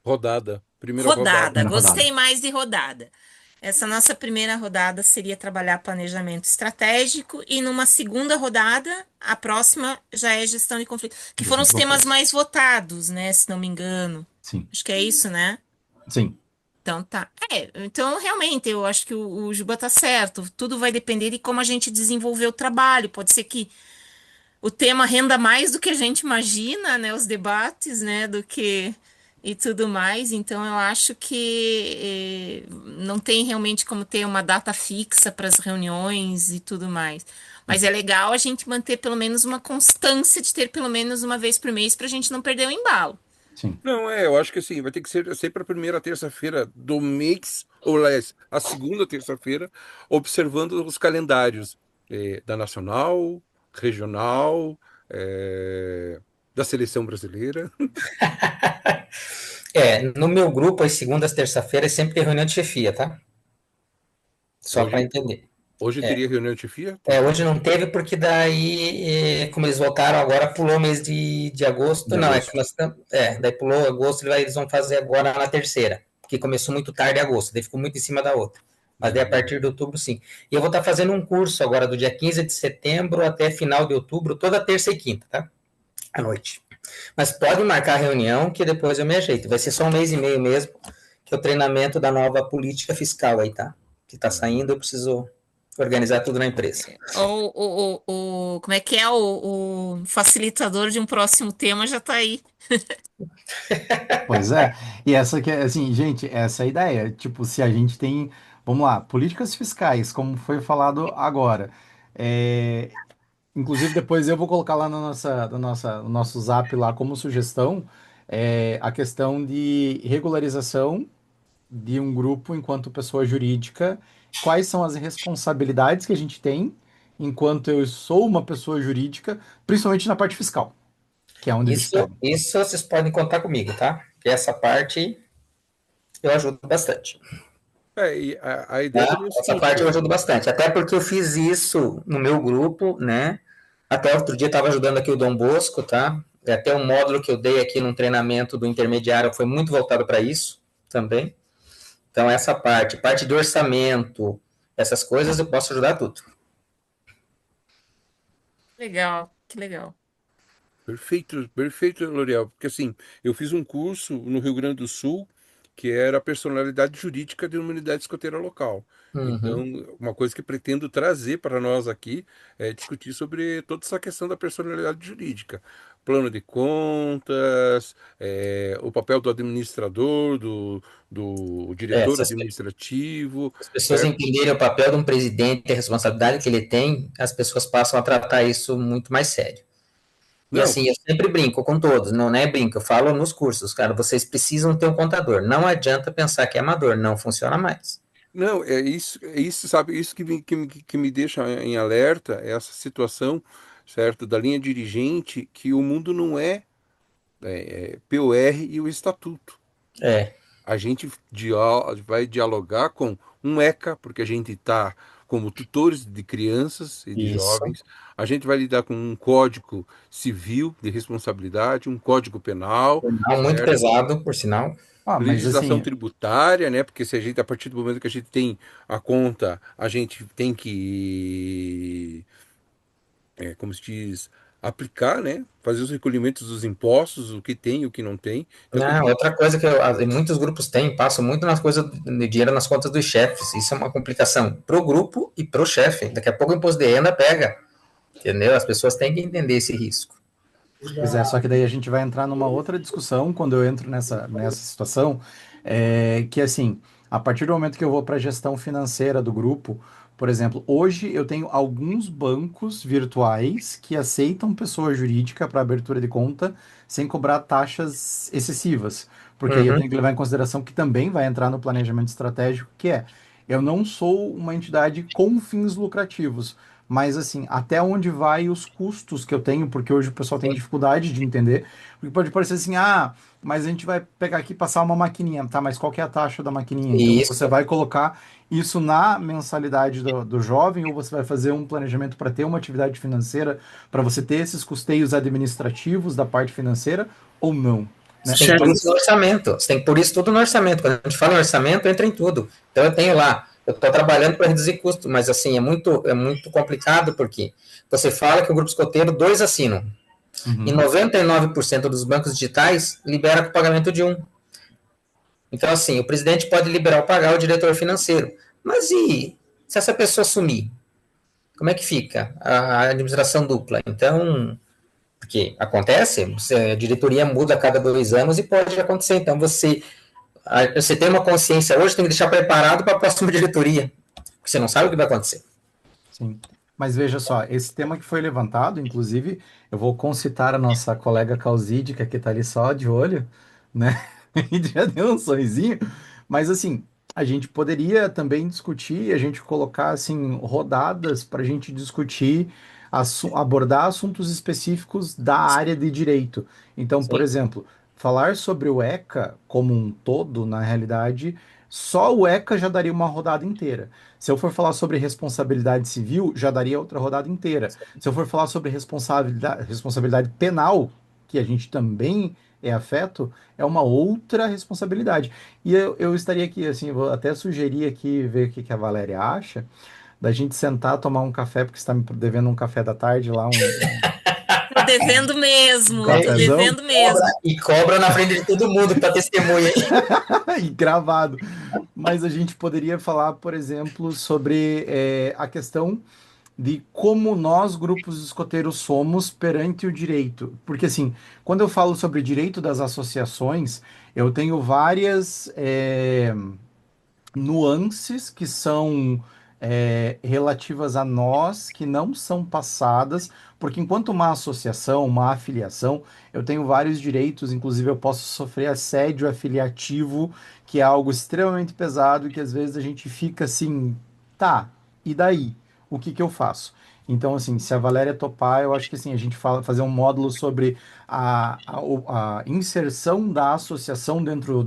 Rodada. Primeira rodada. Rodada, Primeira rodada. gostei mais de rodada. Essa nossa primeira rodada seria trabalhar planejamento estratégico e numa segunda rodada, a próxima já é gestão de conflito, que foram Gestão os de temas conflitos. mais votados, né, se não me engano. Sim. Acho que é isso, né? Sim. Então tá. Então realmente eu acho que o Juba tá certo. Tudo vai depender de como a gente desenvolver o trabalho. Pode ser que o tema renda mais do que a gente imagina, né? Os debates, né? Do que e tudo mais. Então eu acho que não tem realmente como ter uma data fixa para as reuniões e tudo mais. Mas é legal a gente manter pelo menos uma constância de ter pelo menos uma vez por mês para a gente não perder o embalo. Sim. Não, eu acho que assim, vai ter que ser sempre a primeira terça-feira do mês, ou aliás, a segunda terça-feira, observando os calendários da Nacional, Regional, da Seleção Brasileira. No meu grupo, às segundas, terça-feiras, sempre tem reunião de chefia, tá? Só para Hoje, entender. hoje teria reunião de chefia? Hoje não teve porque daí, como eles voltaram agora, pulou o mês de agosto. De Não, é que agosto. nós daí pulou agosto, eles vão fazer agora na terceira, porque começou muito tarde em agosto, daí ficou muito em cima da outra. Mas daí a partir de outubro, sim. E eu vou estar fazendo um curso agora do dia 15 de setembro até final de outubro, toda terça e quinta, tá? À noite. Mas pode marcar a reunião que depois eu me ajeito. Vai ser só um mês e meio mesmo, que é o treinamento da nova política fiscal aí, tá? Que tá saindo, eu preciso organizar tudo na empresa. Como é que é? O facilitador de um próximo tema já tá aí. Pois é. E essa que é, assim, gente, essa é a ideia. Tipo, se a gente tem, vamos lá, políticas fiscais, como foi falado agora. É, inclusive, depois eu vou colocar lá no nosso zap lá como sugestão, a questão de regularização de um grupo enquanto pessoa jurídica. Quais são as responsabilidades que a gente tem enquanto eu sou uma pessoa jurídica, principalmente na parte fiscal, que é onde eles pegam. Isso vocês podem contar comigo, tá? Que essa parte eu ajudo bastante. E a ideia Tá? também é o Essa seguinte, parte eu né? ajudo bastante. Até porque eu fiz isso no meu grupo, né? Até outro dia estava ajudando aqui o Dom Bosco, tá? E até um módulo que eu dei aqui num treinamento do intermediário foi muito voltado para isso também. Então, essa parte de orçamento, essas coisas eu posso ajudar tudo. Legal, que legal. Perfeito, perfeito, L'Oréal. Porque assim, eu fiz um curso no Rio Grande do Sul que era a personalidade jurídica de uma unidade escoteira local. Então, Uhum. uma coisa que pretendo trazer para nós aqui é discutir sobre toda essa questão da personalidade jurídica. Plano de contas, o papel do administrador, do É, diretor administrativo, as pessoas certo? entenderem o papel de um presidente, a responsabilidade que ele tem, as pessoas passam a tratar isso muito mais sério. E Não, assim, eu sempre brinco com todos, não é brinco, eu falo nos cursos, cara, vocês precisam ter um contador. Não adianta pensar que é amador, não funciona mais. não, sabe, isso que me deixa em alerta, é essa situação, certo, da linha dirigente, que o mundo não é POR e o estatuto. É, A gente vai dialogar com um ECA, porque a gente está como tutores de crianças e de isso. jovens, a gente vai lidar com um código civil de responsabilidade, um código penal, Não, muito certo? pesado, por sinal. Mas Legislação assim, tributária, né? Porque se a gente, a partir do momento que a gente tem a conta, a gente tem que, como se diz, aplicar, né? Fazer os recolhimentos dos impostos, o que tem e o que não tem. Então, quer Não, dizer, outra coisa que muitos grupos têm, passam muito nas coisas de dinheiro nas contas dos chefes. Isso é uma complicação pro grupo e pro chefe. Daqui a pouco o imposto de renda pega, entendeu? As pessoas têm que entender esse risco. pois é, só que daí a gente vai entrar numa outra discussão quando eu entro nessa situação, que assim, a partir do momento que eu vou para a gestão financeira do grupo, por exemplo, hoje eu tenho alguns bancos virtuais que aceitam pessoa jurídica para abertura de conta sem cobrar taxas excessivas, porque aí eu Uhum. tenho que levar em consideração que também vai entrar no planejamento estratégico, que é, eu não sou uma entidade com fins lucrativos. Mas assim, até onde vai os custos que eu tenho, porque hoje o pessoal tem Sim. dificuldade de entender. Porque pode parecer assim, mas a gente vai pegar aqui e passar uma maquininha, tá? Mas qual que é a taxa da maquininha? Então você Isso. vai colocar isso na mensalidade do jovem, ou você vai fazer um planejamento para ter uma atividade financeira, para você ter esses custeios administrativos da parte financeira, ou não, Você né? tem que pôr Mas isso no orçamento. Você tem que pôr isso tudo no orçamento. Quando a gente fala em orçamento, entra em tudo. Então eu tenho lá, eu estou trabalhando para reduzir custo, mas assim, é muito complicado porque você fala que o grupo escoteiro, dois assinam. E uhum, 99% dos bancos digitais libera com o pagamento de um. Então, assim, o presidente pode liberar ou pagar o diretor financeiro. Mas e se essa pessoa sumir? Como é que fica a administração dupla? Então, porque acontece, a diretoria muda a cada 2 anos e pode acontecer. Então, você tem uma consciência hoje, tem que deixar preparado para a próxima diretoria, porque você não sabe o que vai acontecer. sim. Mas veja só, esse tema que foi levantado, inclusive, eu vou concitar a nossa colega Causídica, que está ali só de olho, né? E já deu um sorrisinho. Mas assim, a gente poderia também discutir, a gente colocar assim rodadas para a gente discutir, abordar assuntos específicos da área de direito. Então, por Sim, exemplo, falar sobre o ECA como um todo, na realidade, só o ECA já daria uma rodada inteira. Se eu for falar sobre responsabilidade civil, já daria outra rodada inteira. Se eu for falar sobre responsabilidade penal, que a gente também é afeto, é uma outra responsabilidade. E eu estaria aqui, assim, vou até sugerir aqui, ver o que que a Valéria acha, da gente sentar, tomar um café, porque você está me devendo um café da tarde lá, Tô devendo um mesmo, tô cafezão, devendo mesmo. e cobra na frente de todo mundo para testemunha. e gravado. Mas a gente poderia falar, por exemplo, sobre a questão de como nós, grupos escoteiros, somos perante o direito. Porque, assim, quando eu falo sobre direito das associações, eu tenho várias nuances que são relativas a nós, que não são passadas, porque enquanto uma associação, uma afiliação, eu tenho vários direitos, inclusive eu posso sofrer assédio afiliativo, que é algo extremamente pesado e que às vezes a gente fica assim, tá, e daí? O que que eu faço? Então, assim, se a Valéria topar, eu acho que assim, a gente fazer um módulo sobre a inserção da associação dentro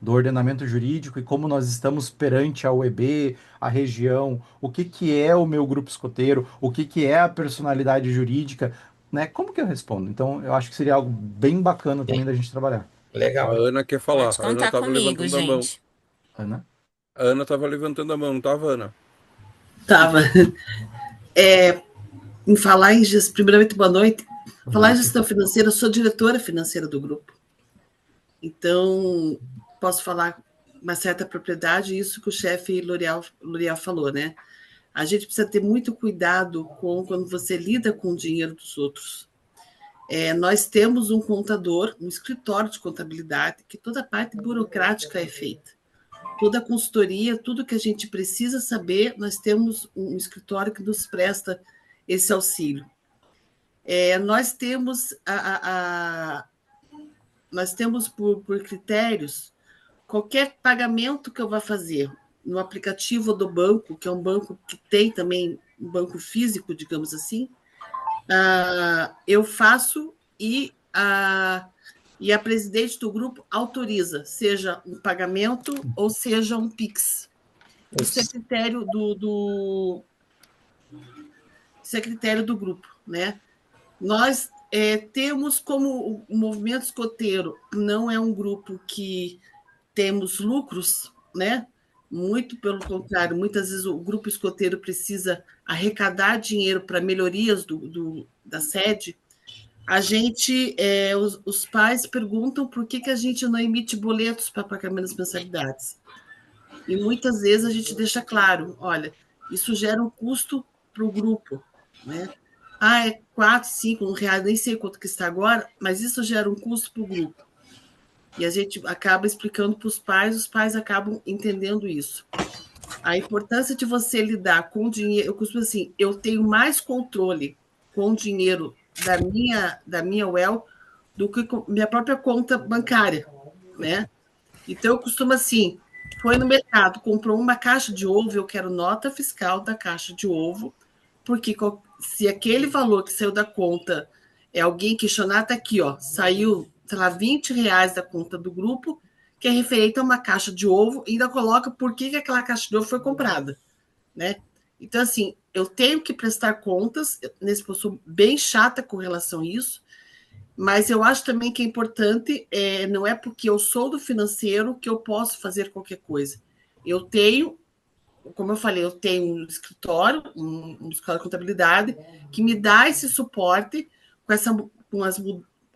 do ordenamento jurídico e como nós estamos perante a UEB, a região, o que que é o meu grupo escoteiro, o que que é a personalidade jurídica, né? Como que eu respondo? Então, eu acho que seria algo bem bacana também da gente trabalhar. A Legal. Ana quer falar. Pode A Ana contar estava comigo, levantando a mão. gente. Ana? A Ana estava levantando a mão, não estava, Ana? Tava. Em falar em gestão, primeiramente, boa noite. Falar em gestão financeira, eu sou diretora financeira do grupo. Então, posso falar com uma certa propriedade, isso que o chefe L'Oréal falou, né? A gente precisa ter muito cuidado com quando você lida com o dinheiro dos outros. Nós temos um contador, um escritório de contabilidade, que toda a parte burocrática é feita. Toda a consultoria, tudo que a gente precisa saber, nós temos um escritório que nos presta esse auxílio. Nós temos nós temos por critérios qualquer pagamento que eu vá fazer no aplicativo do banco, que é um banco que tem também um banco físico, digamos assim, eu faço e a presidente do grupo autoriza, seja um pagamento ou seja um Pix. Isso é critério isso é critério do grupo, né? Nós temos como o movimento escoteiro não é um grupo que temos lucros, né? Muito pelo contrário, muitas vezes o grupo escoteiro precisa arrecadar dinheiro para melhorias da sede. A gente, os pais perguntam por que a gente não emite boletos para pagamento das mensalidades. E muitas vezes a gente deixa claro, olha, isso gera um custo para o grupo, né? É 4, 5 reais, nem sei quanto que está agora, mas isso gera um custo para o grupo. E a gente acaba explicando para os pais acabam entendendo isso. A importância de você lidar com o dinheiro, eu costumo assim, eu tenho mais controle com o dinheiro da minha UEL do que com minha própria conta bancária, né? Então eu costumo assim, foi no mercado, comprou uma caixa de ovo, eu quero nota fiscal da caixa de ovo, porque se aquele valor que saiu da conta é alguém questionar, tá aqui, ó, saiu, sei lá, 20 reais da conta do grupo, que é referente a uma caixa de ovo, e ainda coloca por que aquela caixa de ovo foi comprada, né? Então, assim, eu tenho que prestar contas, eu sou bem chata com relação a isso, mas eu acho também que é importante, não é porque eu sou do financeiro que eu posso fazer qualquer coisa. Eu tenho, como eu falei, eu tenho um escritório de contabilidade, que me dá esse suporte com as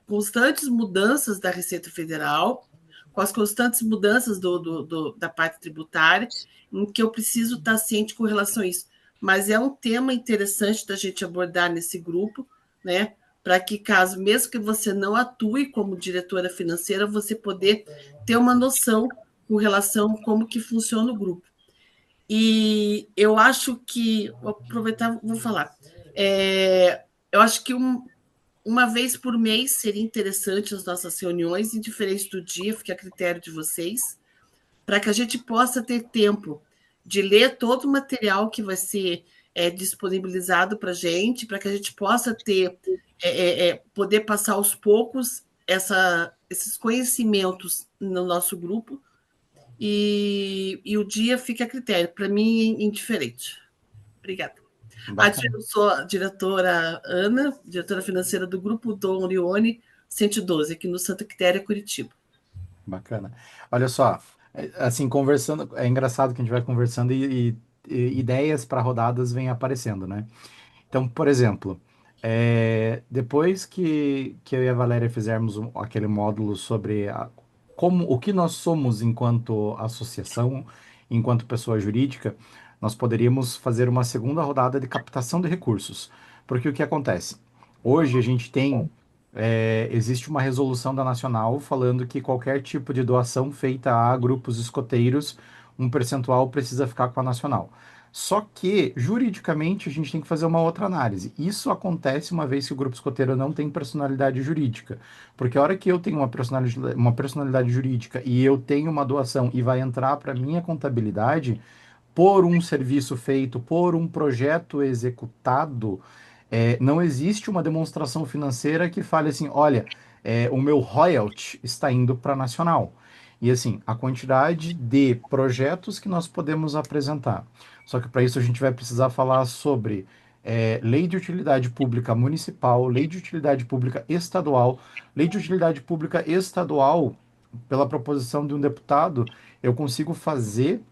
constantes mudanças da Receita Federal, com as constantes mudanças da parte tributária, em que eu preciso estar ciente com relação a isso. Mas é um tema interessante da gente abordar nesse grupo, né? Para que, caso, mesmo que você não atue como diretora financeira, você poder ter uma noção com relação a como que funciona o grupo. E eu acho que, vou aproveitar, vou falar, eu acho que uma vez por mês seria interessante as nossas reuniões, indiferente do dia, fica a critério de vocês, para que a gente possa ter tempo de ler todo o material que vai ser disponibilizado para a gente, para que a gente possa poder passar aos poucos esses conhecimentos no nosso grupo, e o dia fica a critério. Para mim, é indiferente. Obrigada. Eu sou a diretora Ana, diretora financeira do Grupo Dom Orione 112, aqui no Santa Quitéria, Curitiba. Bacana. Olha só, assim, conversando, é engraçado que a gente vai conversando e ideias para rodadas vêm aparecendo, né? Então, por exemplo, depois que eu e a Valéria fizermos aquele módulo sobre o que nós somos enquanto associação, enquanto pessoa jurídica, nós poderíamos fazer uma segunda rodada de captação de recursos. Porque o que acontece? Hoje a gente tem, existe uma resolução da Nacional falando que qualquer tipo de doação feita a grupos escoteiros, um percentual precisa ficar com a Nacional. Só que, juridicamente, a gente tem que fazer uma outra análise. Isso acontece uma vez que o grupo escoteiro não tem personalidade jurídica. Porque a hora que eu tenho uma personalidade jurídica e eu tenho uma doação e vai entrar para minha contabilidade, por um serviço feito, por um projeto executado, não existe uma demonstração financeira que fale assim, olha, o meu royalty está indo para a Nacional. E assim, a quantidade de projetos que nós podemos apresentar. Só que para isso a gente vai precisar falar sobre lei de utilidade pública municipal, lei de utilidade pública estadual, lei de utilidade pública estadual, pela proposição de um deputado, eu consigo fazer,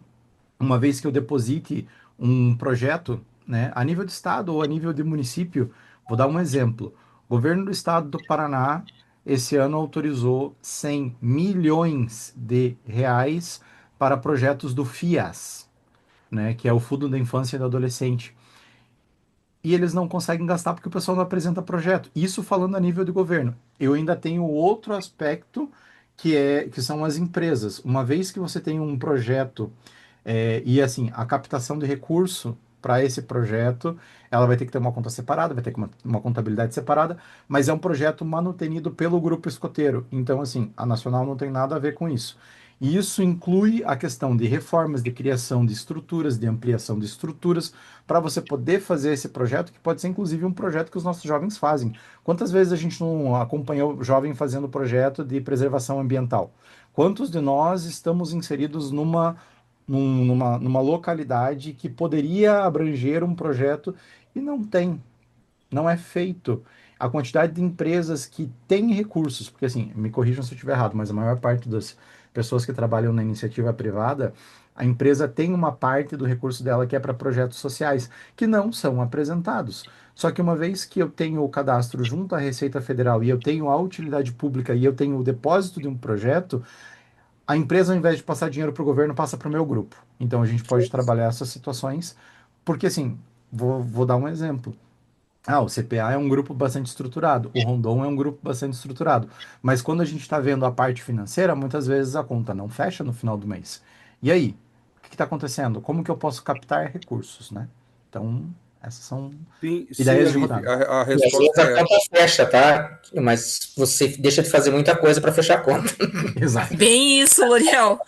uma vez que eu deposite um projeto, né, a nível de estado ou a nível de município. Vou dar um exemplo. O governo do estado do Paraná esse ano autorizou 100 milhões de reais para projetos do FIAS, né, que é o Fundo da Infância e do Adolescente. E eles não conseguem gastar porque o pessoal não apresenta projeto. Isso falando a nível de governo. Eu ainda tenho outro aspecto que são as empresas. Uma vez que você tem um projeto e assim, a captação de recurso para esse projeto, ela vai ter que ter uma conta separada, vai ter que uma contabilidade separada, mas é um projeto manutenido pelo grupo escoteiro. Então, assim, a Nacional não tem nada a ver com isso. E isso inclui a questão de reformas, de criação de estruturas, de ampliação de estruturas, para você poder fazer esse projeto, que pode ser inclusive um projeto que os nossos jovens fazem. Quantas vezes a gente não acompanhou jovem fazendo projeto de preservação ambiental? Quantos de nós estamos inseridos numa localidade que poderia abranger um projeto e não tem, não é feito? A quantidade de empresas que têm recursos, porque assim, me corrijam se eu estiver errado, mas a maior parte das pessoas que trabalham na iniciativa privada, a empresa tem uma parte do recurso dela que é para projetos sociais, que não são apresentados. Só que uma vez que eu tenho o cadastro junto à Receita Federal e eu tenho a utilidade pública e eu tenho o depósito de um projeto, a empresa, ao invés de passar dinheiro para o governo, passa para o meu grupo. Então a gente pode trabalhar essas situações, porque assim, vou dar um exemplo. Ah, o CPA é um grupo bastante estruturado, o Rondon é um grupo bastante estruturado, mas quando a gente está vendo a parte financeira, muitas vezes a conta não fecha no final do mês. E aí, o que está acontecendo? Como que eu posso captar recursos, né? Então, essas são Sim, sim, ideias de Alice, rodada. a E às vezes resposta a é conta essa. fecha, tá? Mas você deixa de fazer muita coisa para fechar a conta. Exato. Bem isso, L'Oreal.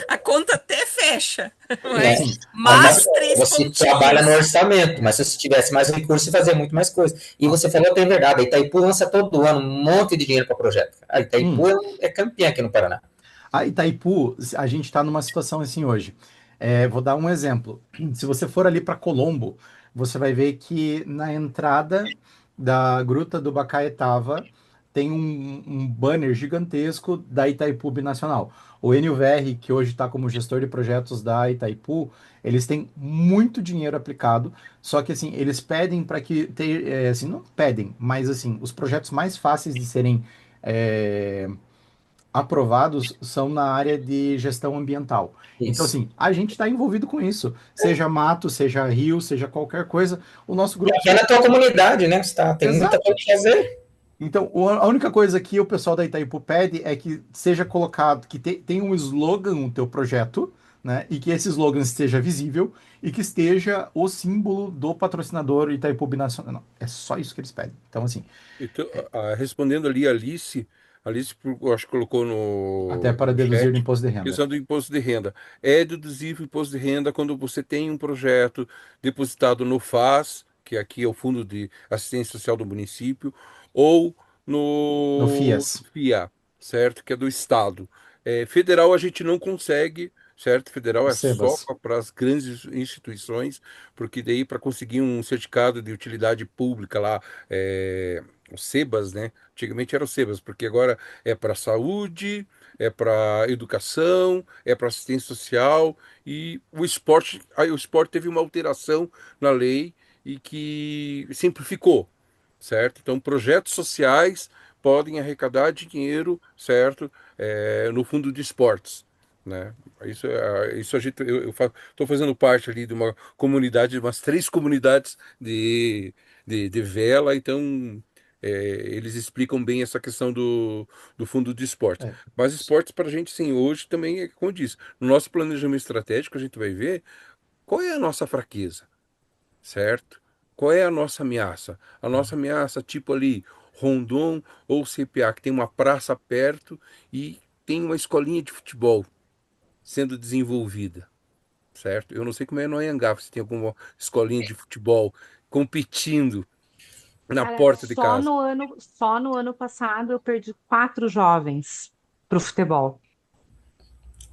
A conta até fecha, Né? mas, Sim, mas três Você trabalha no pontinhos. orçamento, mas se você tivesse mais recursos, você fazia muito mais coisa. E você falou, tem verdade, a Itaipu lança todo ano um monte de dinheiro para projeto. A Itaipu hum. é campeã aqui no Paraná. A Itaipu, a gente está numa situação assim hoje. Vou dar um exemplo. Se você for ali para Colombo, você vai ver que na entrada da Gruta do Bacaetava tem um banner gigantesco da Itaipu Binacional. O NUVR, que hoje está como gestor de projetos da Itaipu, eles têm muito dinheiro aplicado, só que assim, eles pedem para que, assim, não pedem, mas assim, os projetos mais fáceis de serem é, aprovados são na área de gestão ambiental. Então, Isso. assim, a gente está envolvido com isso. Seja mato, seja rio, seja qualquer coisa, o nosso E grupo aqui é na tua comunidade, né? Tem muita Exato. coisa para fazer. Então, a única coisa que o pessoal da Itaipu pede é que seja colocado, que tenha um slogan no teu projeto, né? E que esse slogan esteja visível e que esteja o símbolo do patrocinador Itaipu Binacional. Não, é só isso que eles pedem. Então, assim, Então, respondendo ali, Alice, eu acho que colocou até para no deduzir do chat, imposto de renda. questão do imposto de renda. É deduzível o imposto de renda quando você tem um projeto depositado no FAS, que aqui é o Fundo de Assistência Social do Município, ou No no FIES, FIA, certo? Que é do Estado. Federal a gente não consegue, certo? Federal o é só SEBAS. para as grandes instituições, porque daí para conseguir um certificado de utilidade pública lá, o SEBAS, né? Antigamente era o SEBAS, porque agora é para saúde, é para educação, é para assistência social e o esporte. Aí o esporte teve uma alteração na lei e que simplificou, certo? Então, projetos sociais podem arrecadar dinheiro, certo? No fundo de esportes, né? Isso a gente, eu estou fazendo parte ali de uma comunidade, de umas 3 comunidades de vela, então eles explicam bem essa questão do fundo de esportes. É, Mas esportes para a gente, sim, hoje também, como eu disse, no nosso planejamento estratégico a gente vai ver qual é a nossa fraqueza, certo? Qual é a nossa ameaça? A nossa ameaça, tipo ali, Rondon ou CPA, que tem uma praça perto e tem uma escolinha de futebol sendo desenvolvida, certo? Eu não sei como é no Anhangá, se tem alguma escolinha de futebol competindo na Cara, porta de casa. só no ano passado eu perdi 4 jovens pro futebol.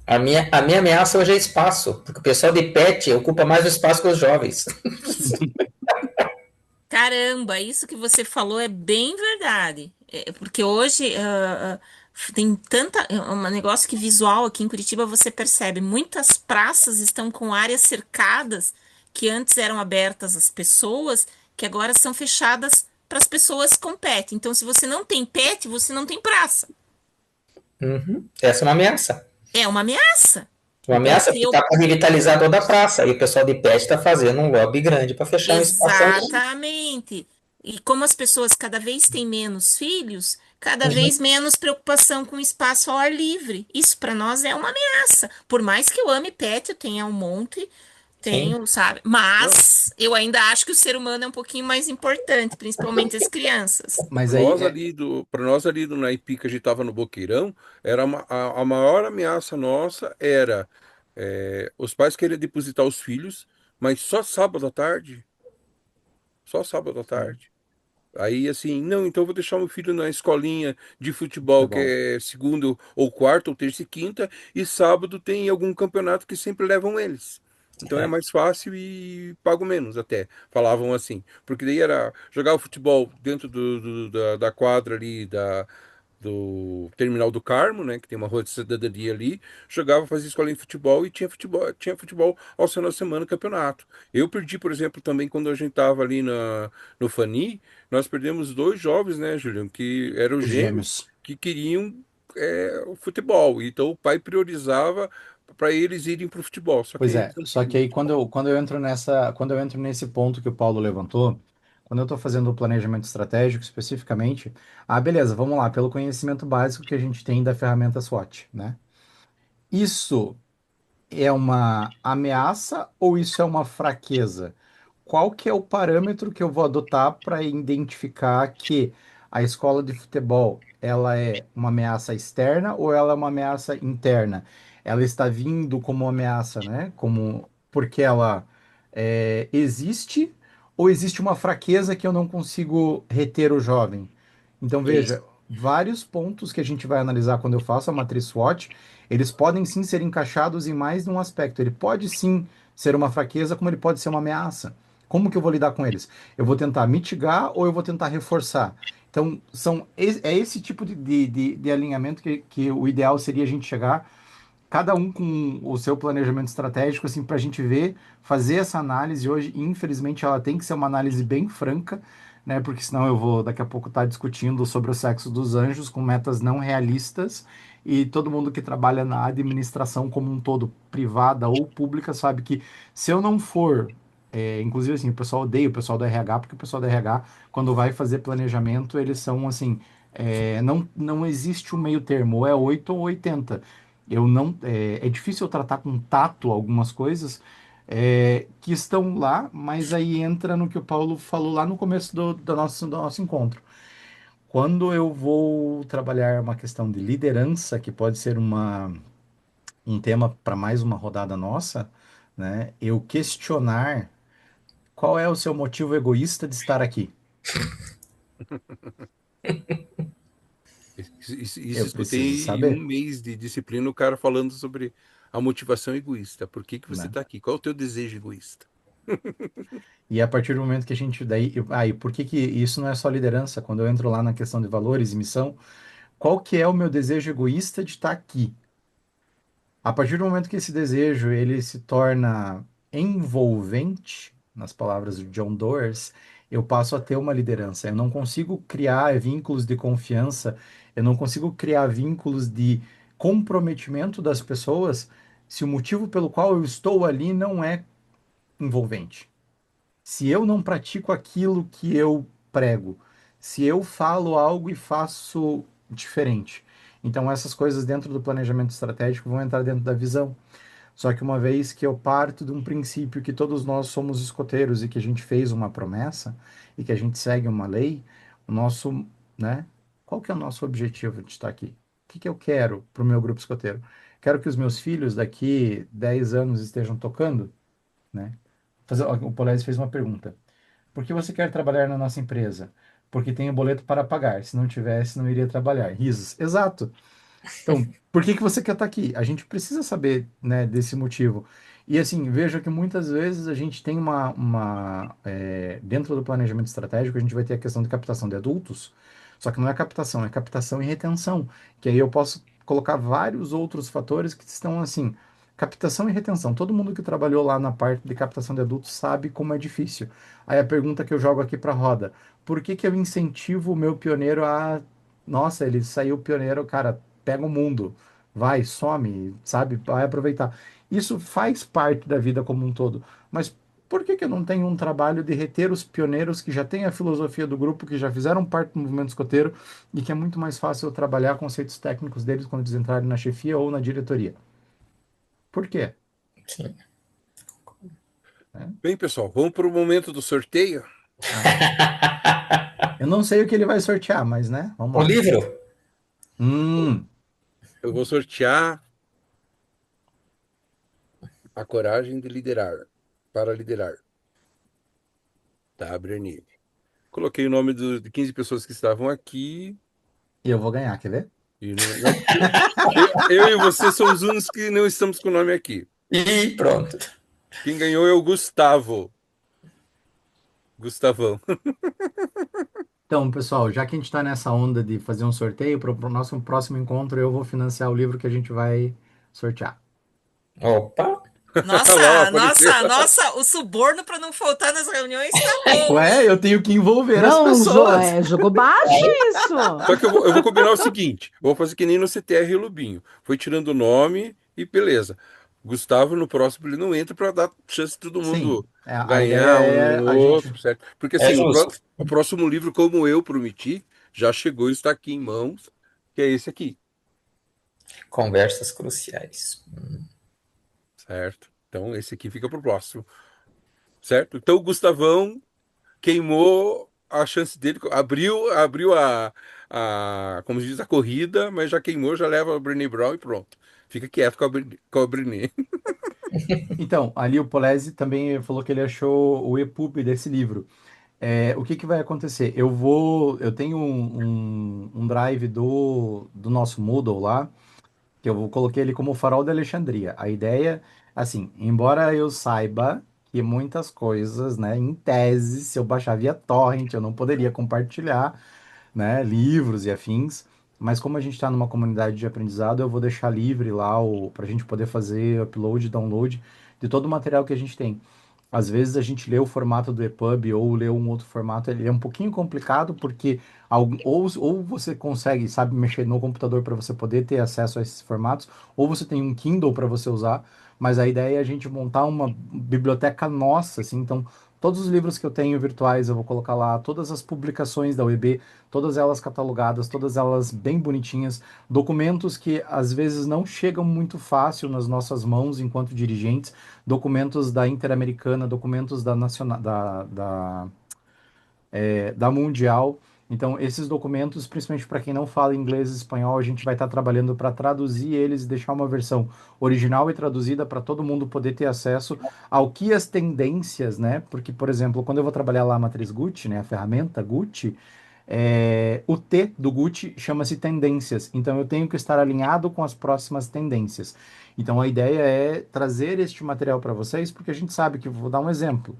A minha ameaça hoje é espaço, porque o pessoal de pet ocupa mais o espaço que os jovens. Caramba, isso que você falou é bem verdade. Porque hoje tem tanta. É um negócio que visual aqui em Curitiba você percebe. Muitas praças estão com áreas cercadas que antes eram abertas às pessoas, que agora são fechadas para as pessoas com pet. Então, se você não tem pet, você não tem praça. Uhum. Essa é uma ameaça. É uma ameaça. Uma Então, ameaça se porque eu tá para revitalizar toda a praça. E o pessoal de pet está fazendo um lobby grande para fechar um espaço ali. Exatamente. E como as pessoas cada vez têm menos filhos, cada Uhum. vez menos preocupação com espaço ao ar livre. Isso para nós é uma ameaça. Por mais que eu ame pet, eu tenha um monte, Sim. tenho, sabe? Não, Mas eu ainda acho que o ser humano é um pouquinho mais importante, principalmente as crianças. Mas aí é, para nós ali do Naipi, que a gente estava no Boqueirão, a maior ameaça nossa era os pais quererem depositar os filhos, mas só sábado à tarde, só sábado à tarde. Aí assim, não, então eu vou deixar meu filho na escolinha de futebol, que futebol. é segundo ou quarta, ou terça e quinta, e sábado tem algum campeonato que sempre levam eles. Então é É. mais fácil e pago menos até, falavam assim. Porque daí era jogar o futebol dentro da quadra ali, do Terminal do Carmo, né, que tem uma rua de cidadania ali, jogava, fazia escolinha de futebol e tinha futebol ao final de semana campeonato. Eu perdi, por exemplo, também quando a gente estava ali no Fani, nós perdemos dois jovens, né, Julião, que eram Os gêmeos, gêmeos. que queriam o futebol. Então o pai priorizava para eles irem para o futebol. Só que Pois aí eles é, não só que queriam. aí quando eu entro nesse ponto que o Paulo levantou, quando eu estou fazendo o planejamento estratégico especificamente, beleza, vamos lá, pelo conhecimento básico que a gente tem da ferramenta SWOT, né? Isso é uma ameaça ou isso é uma fraqueza? Qual que é o parâmetro que eu vou adotar para identificar que a escola de futebol ela é uma ameaça externa ou ela é uma ameaça interna? Ela está vindo como uma ameaça, né? Como porque ela existe ou existe uma fraqueza que eu não consigo reter o jovem? Então Isso. veja, vários pontos que a gente vai analisar quando eu faço a matriz SWOT, eles podem sim ser encaixados em mais de um aspecto. Ele pode sim ser uma fraqueza, como ele pode ser uma ameaça. Como que eu vou lidar com eles? Eu vou tentar mitigar ou eu vou tentar reforçar? Então, é esse tipo de alinhamento que o ideal seria a gente chegar, cada um com o seu planejamento estratégico, assim, para a gente ver, fazer essa análise hoje. Infelizmente, ela tem que ser uma análise bem franca, né? Porque senão eu vou daqui a pouco estar discutindo sobre o sexo dos anjos com metas não realistas. E todo mundo que trabalha na administração como um todo, privada ou pública, sabe que se eu não for, inclusive assim, o pessoal odeia o pessoal do RH, porque o pessoal do RH, quando vai fazer planejamento, eles são assim, não existe um meio termo, ou é 8 ou 80. Eu não, é difícil eu tratar com tato algumas coisas que estão lá, mas aí entra no que o Paulo falou lá no começo do nosso encontro. Quando eu vou trabalhar uma questão de liderança, que pode ser um tema para mais uma rodada nossa, né? Eu questionar qual é o seu motivo egoísta de estar aqui. Isso Eu preciso escutei em um saber, mês de disciplina o cara falando sobre a motivação egoísta. Por que que você né? está aqui? Qual é o teu desejo egoísta? E a partir do momento que a gente daí, e por que que isso não é só liderança? Quando eu entro lá na questão de valores e missão, qual que é o meu desejo egoísta de estar aqui? A partir do momento que esse desejo ele se torna envolvente, nas palavras de John Doers, eu passo a ter uma liderança. Eu não consigo criar vínculos de confiança, eu não consigo criar vínculos de comprometimento das pessoas se o motivo pelo qual eu estou ali não é envolvente. Se eu não pratico aquilo que eu prego, se eu falo algo e faço diferente. Então, essas coisas dentro do planejamento estratégico vão entrar dentro da visão. Só que uma vez que eu parto de um princípio que todos nós somos escoteiros e que a gente fez uma promessa e que a gente segue uma lei, o nosso, né? Qual que é o nosso objetivo de estar aqui? O que que eu quero para o meu grupo escoteiro? Quero que os meus filhos daqui 10 anos estejam tocando, né? O Polese fez uma pergunta. Por que você quer trabalhar na nossa empresa? Porque tenho boleto para pagar. Se não tivesse, não iria trabalhar. Risos. Exato. Então, por que que você quer estar aqui? A gente precisa saber, né, desse motivo. E assim, veja que muitas vezes a gente tem dentro do planejamento estratégico, a gente vai ter a questão de captação de adultos, só que não é captação, é captação e retenção, que aí eu posso colocar vários outros fatores que estão assim, captação e retenção. Todo mundo que trabalhou lá na parte de captação de adultos sabe como é difícil. Aí a pergunta que eu jogo aqui para a roda, por que que eu incentivo o meu pioneiro a, nossa, ele saiu pioneiro, cara, pega o mundo, vai, some, sabe? Vai aproveitar. Isso faz parte da vida como um todo. Mas por que que eu não tenho um trabalho de reter os pioneiros que já têm a filosofia do grupo, que já fizeram parte do movimento escoteiro e que é muito mais fácil eu trabalhar conceitos técnicos deles quando eles entrarem na chefia ou na diretoria? Por quê? Sim. Né? Bem, pessoal, vamos para o momento do sorteio. Eu não sei o que ele vai sortear, mas né, vamos O lá. livro? Hum, Eu vou sortear A Coragem de Liderar, para liderar, da Brené. Coloquei o nome de 15 pessoas que estavam aqui. e eu vou ganhar, quer ver? E não, eu e você somos os únicos que não estamos com o nome aqui. E pronto. Quem ganhou é o Gustavo. Gustavão. Então, pessoal, já que a gente está nessa onda de fazer um sorteio, para o nosso próximo encontro eu vou financiar o livro que a gente vai sortear. Opa! Lá, Nossa, apareceu. o suborno para não faltar nas reuniões tá bom, Ué, hein? eu tenho que envolver as Não, pessoas. jogo baixo isso. Só que eu vou combinar o seguinte: eu vou fazer que nem no CTR Lubinho. Foi tirando o nome e beleza. Gustavo, no próximo, ele não entra para dar chance de todo Sim, mundo a ideia ganhar é um a gente. outro, certo? Porque É assim, justo. o próximo livro, como eu prometi, já chegou e está aqui em mãos, que é esse aqui, Conversas cruciais. certo? Então, esse aqui fica para o próximo, certo? Então, o Gustavão queimou a chance dele, abriu como se diz, a corrida, mas já queimou, já leva o Brené Brown e pronto. Fica quieto com a Brené. Então, ali o Polese também falou que ele achou o EPUB desse livro. O que que vai acontecer? Eu tenho um drive do nosso Moodle lá, que coloquei ele como o Farol de Alexandria. A ideia, assim, embora eu saiba que muitas coisas, né, em tese, se eu baixar via torrent, eu não poderia compartilhar, né, livros e afins, mas como a gente está numa comunidade de aprendizado, eu vou deixar livre lá para a gente poder fazer upload e download de todo o material que a gente tem. Às vezes a gente lê o formato do EPUB ou lê um outro formato, ele é um pouquinho complicado porque ou você consegue, sabe, mexer no computador para você poder ter acesso a esses formatos, ou você tem um Kindle para você usar, mas a ideia é a gente montar uma biblioteca nossa, assim, então todos os livros que eu tenho virtuais eu vou colocar lá, todas as publicações da UEB, todas elas catalogadas, todas elas bem bonitinhas, documentos que às vezes não chegam muito fácil nas nossas mãos enquanto dirigentes, documentos da Interamericana, documentos da Nacional, da Mundial. Então, esses documentos, principalmente para quem não fala inglês e espanhol, a gente vai estar trabalhando para traduzir eles e deixar uma versão original e traduzida para todo mundo poder ter acesso ao que as tendências, né? Porque, por exemplo, quando eu vou trabalhar lá a matriz Gucci, né, a ferramenta Gucci, o T do Gucci chama-se tendências. Então, eu tenho que estar alinhado com as próximas tendências. Então, a ideia é trazer este material para vocês, porque a gente sabe que, vou dar um exemplo.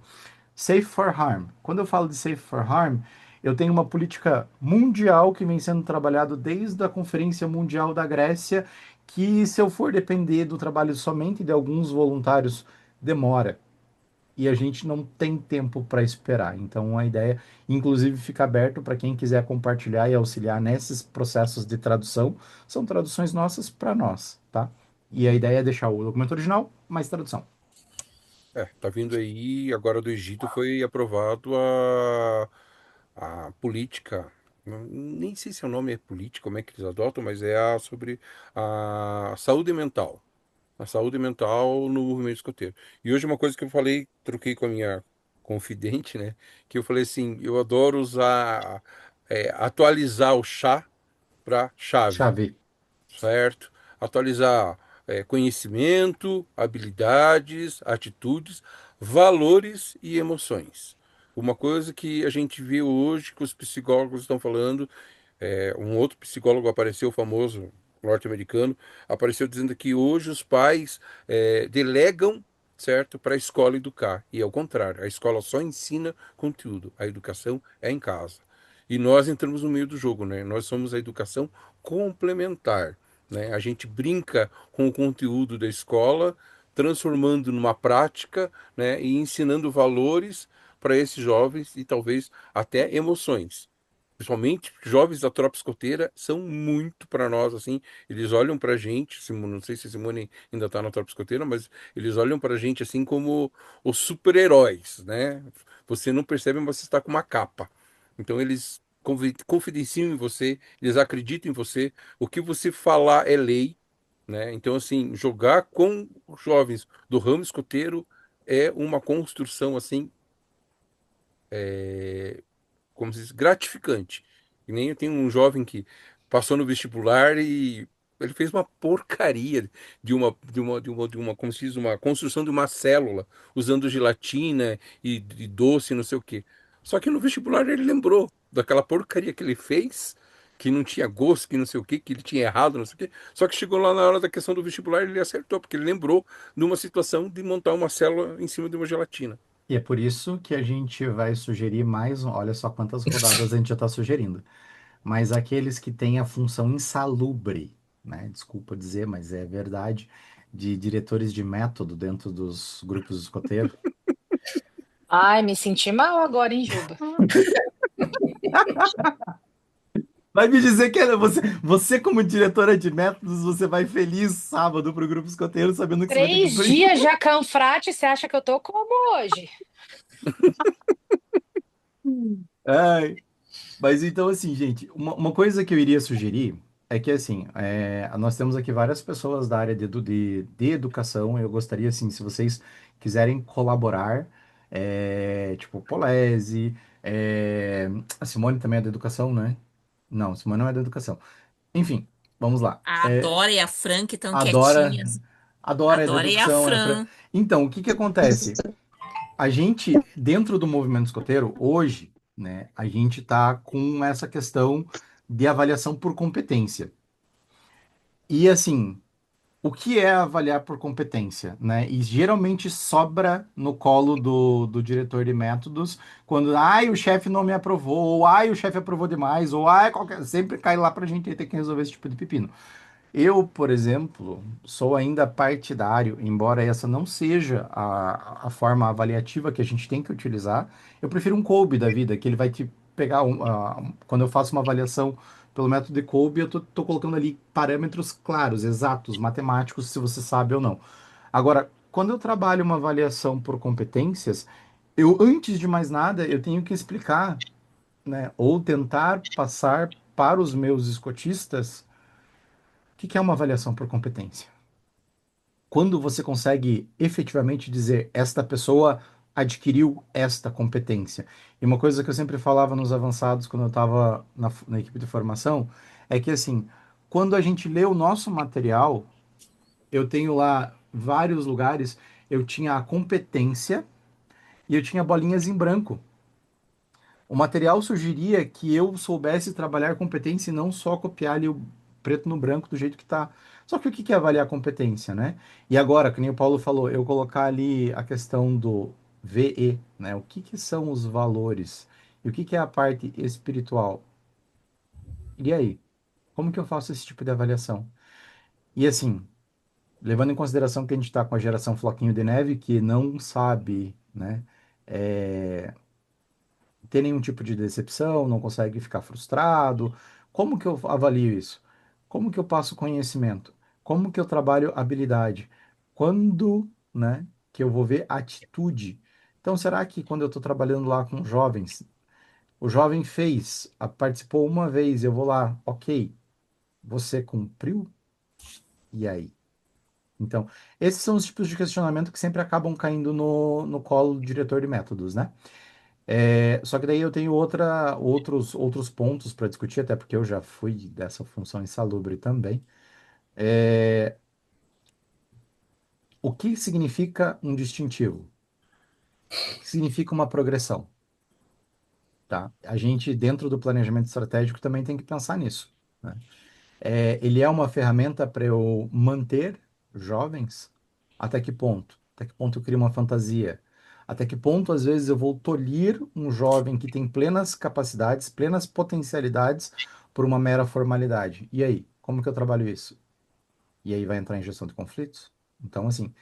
Safe for Harm. Quando eu falo de Safe for Harm, eu tenho uma política mundial que vem sendo trabalhado desde a Conferência Mundial da Grécia, que se eu for depender do trabalho somente de alguns voluntários, demora. E a gente não tem tempo para esperar. Então a ideia, inclusive, fica aberto para quem quiser compartilhar e auxiliar nesses processos de tradução. São traduções nossas para nós, tá? E a ideia é deixar o documento original mais tradução. Tá vindo aí, agora do Egito foi aprovado a política, nem sei se o nome é política, como é que eles adotam, mas é sobre a saúde mental. A saúde mental no movimento escoteiro. E hoje uma coisa que eu falei, troquei com a minha confidente, né? Que eu falei assim, eu adoro usar, atualizar o chá para chave, Chave. certo? Atualizar conhecimento, habilidades, atitudes, valores e emoções. Uma coisa que a gente vê hoje que os psicólogos estão falando, um outro psicólogo apareceu famoso norte-americano, apareceu dizendo que hoje os pais delegam, certo, para a escola educar. E é o contrário, a escola só ensina conteúdo, a educação é em casa. E nós entramos no meio do jogo, né? Nós somos a educação complementar, né? A gente brinca com o conteúdo da escola, transformando numa prática, né? E ensinando valores para esses jovens e talvez até emoções. Principalmente jovens da tropa escoteira são muito para nós assim, eles olham para a gente, não sei se a Simone ainda está na tropa escoteira, mas eles olham para a gente assim como os super-heróis, né? Você não percebe, mas você está com uma capa. Então eles confidenciam em você, eles acreditam em você, o que você falar é lei, né? Então assim, jogar com os jovens do ramo escoteiro é uma construção assim, como se diz, gratificante. E nem eu tenho um jovem que passou no vestibular e ele fez uma porcaria como se diz, uma construção de uma célula, usando gelatina e doce, não sei o quê. Só que no vestibular ele lembrou daquela porcaria que ele fez, que não tinha gosto, que não sei o quê, que ele tinha errado, não sei o quê. Só que chegou lá na hora da questão do vestibular ele acertou, porque ele lembrou de uma situação de montar uma célula em cima de uma gelatina. E é por isso que a gente vai sugerir mais, olha só quantas rodadas a gente já está sugerindo, mas aqueles que têm a função insalubre, né? Desculpa dizer, mas é verdade, de diretores de método dentro dos grupos escoteiros. Ai, me senti mal agora, hein, Juba? Vai me dizer que você como diretora de métodos, você vai feliz sábado pro grupo escoteiro, sabendo que você vai ter que 3 dias já canfrate, você acha que eu tô como hoje? Ai, mas então, assim, gente, uma coisa que eu iria sugerir é que, assim, nós temos aqui várias pessoas da área de educação. Eu gostaria, assim, se vocês quiserem colaborar, tipo, Polese, a Simone também é da educação, né? Não, Simone não é da educação. Enfim, vamos lá. A Dora e a Fran que estão Adora, quietinhas. A adora é da Dora e a educação, Fran. Então, o que que acontece? A gente, dentro do movimento escoteiro, hoje, né, a gente está com essa questão de avaliação por competência. E assim, o que é avaliar por competência, né? E geralmente sobra no colo do diretor de métodos quando, ai, o chefe não me aprovou, ou ai, o chefe aprovou demais, ou ai, sempre cai lá pra gente ter que resolver esse tipo de pepino. Eu, por exemplo, sou ainda partidário, embora essa não seja a forma avaliativa que a gente tem que utilizar. Eu prefiro um Kolbe da vida, que ele vai te pegar. Quando eu faço uma avaliação pelo método de Kolbe, eu tô colocando ali parâmetros claros, exatos, matemáticos, se você sabe ou não. Agora, quando eu trabalho uma avaliação por competências, antes de mais nada, eu tenho que explicar, né, ou tentar passar para os meus escotistas que é uma avaliação por competência? Quando você consegue efetivamente dizer esta pessoa adquiriu esta competência. E uma coisa que eu sempre falava nos avançados quando eu estava na equipe de formação é que assim, quando a gente lê o nosso material, eu tenho lá vários lugares, eu tinha a competência e eu tinha bolinhas em branco. O material sugeria que eu soubesse trabalhar competência e não só copiar ali o preto no branco do jeito que tá. Só que o que que é avaliar competência, né? E agora, que nem o Paulo falou, eu colocar ali a questão do VE, né? O que que são os valores? E o que que é a parte espiritual? E aí? Como que eu faço esse tipo de avaliação? E assim, levando em consideração que a gente está com a geração Floquinho de Neve, que não sabe, né? é, ter nenhum tipo de decepção, não consegue ficar frustrado. Como que eu avalio isso? Como que eu passo conhecimento? Como que eu trabalho habilidade? Quando, né, que eu vou ver atitude? Então, será que quando eu estou trabalhando lá com jovens, o jovem fez, participou uma vez, eu vou lá, ok, você cumpriu? E aí? Então, esses são os tipos de questionamento que sempre acabam caindo no colo do diretor de métodos, né? Só que daí eu tenho outros pontos para discutir, até porque eu já fui dessa função insalubre também. É, o que significa um distintivo? O que significa uma progressão? Tá? A gente, dentro do planejamento estratégico, também tem que pensar nisso, né? Ele é uma ferramenta para eu manter jovens? Até que ponto? Até que ponto eu crio uma fantasia? Até que ponto, às vezes, eu vou tolir um jovem que tem plenas capacidades, plenas potencialidades, por uma mera formalidade? E aí, como que eu trabalho isso? E aí vai entrar em gestão de conflitos? Então, assim,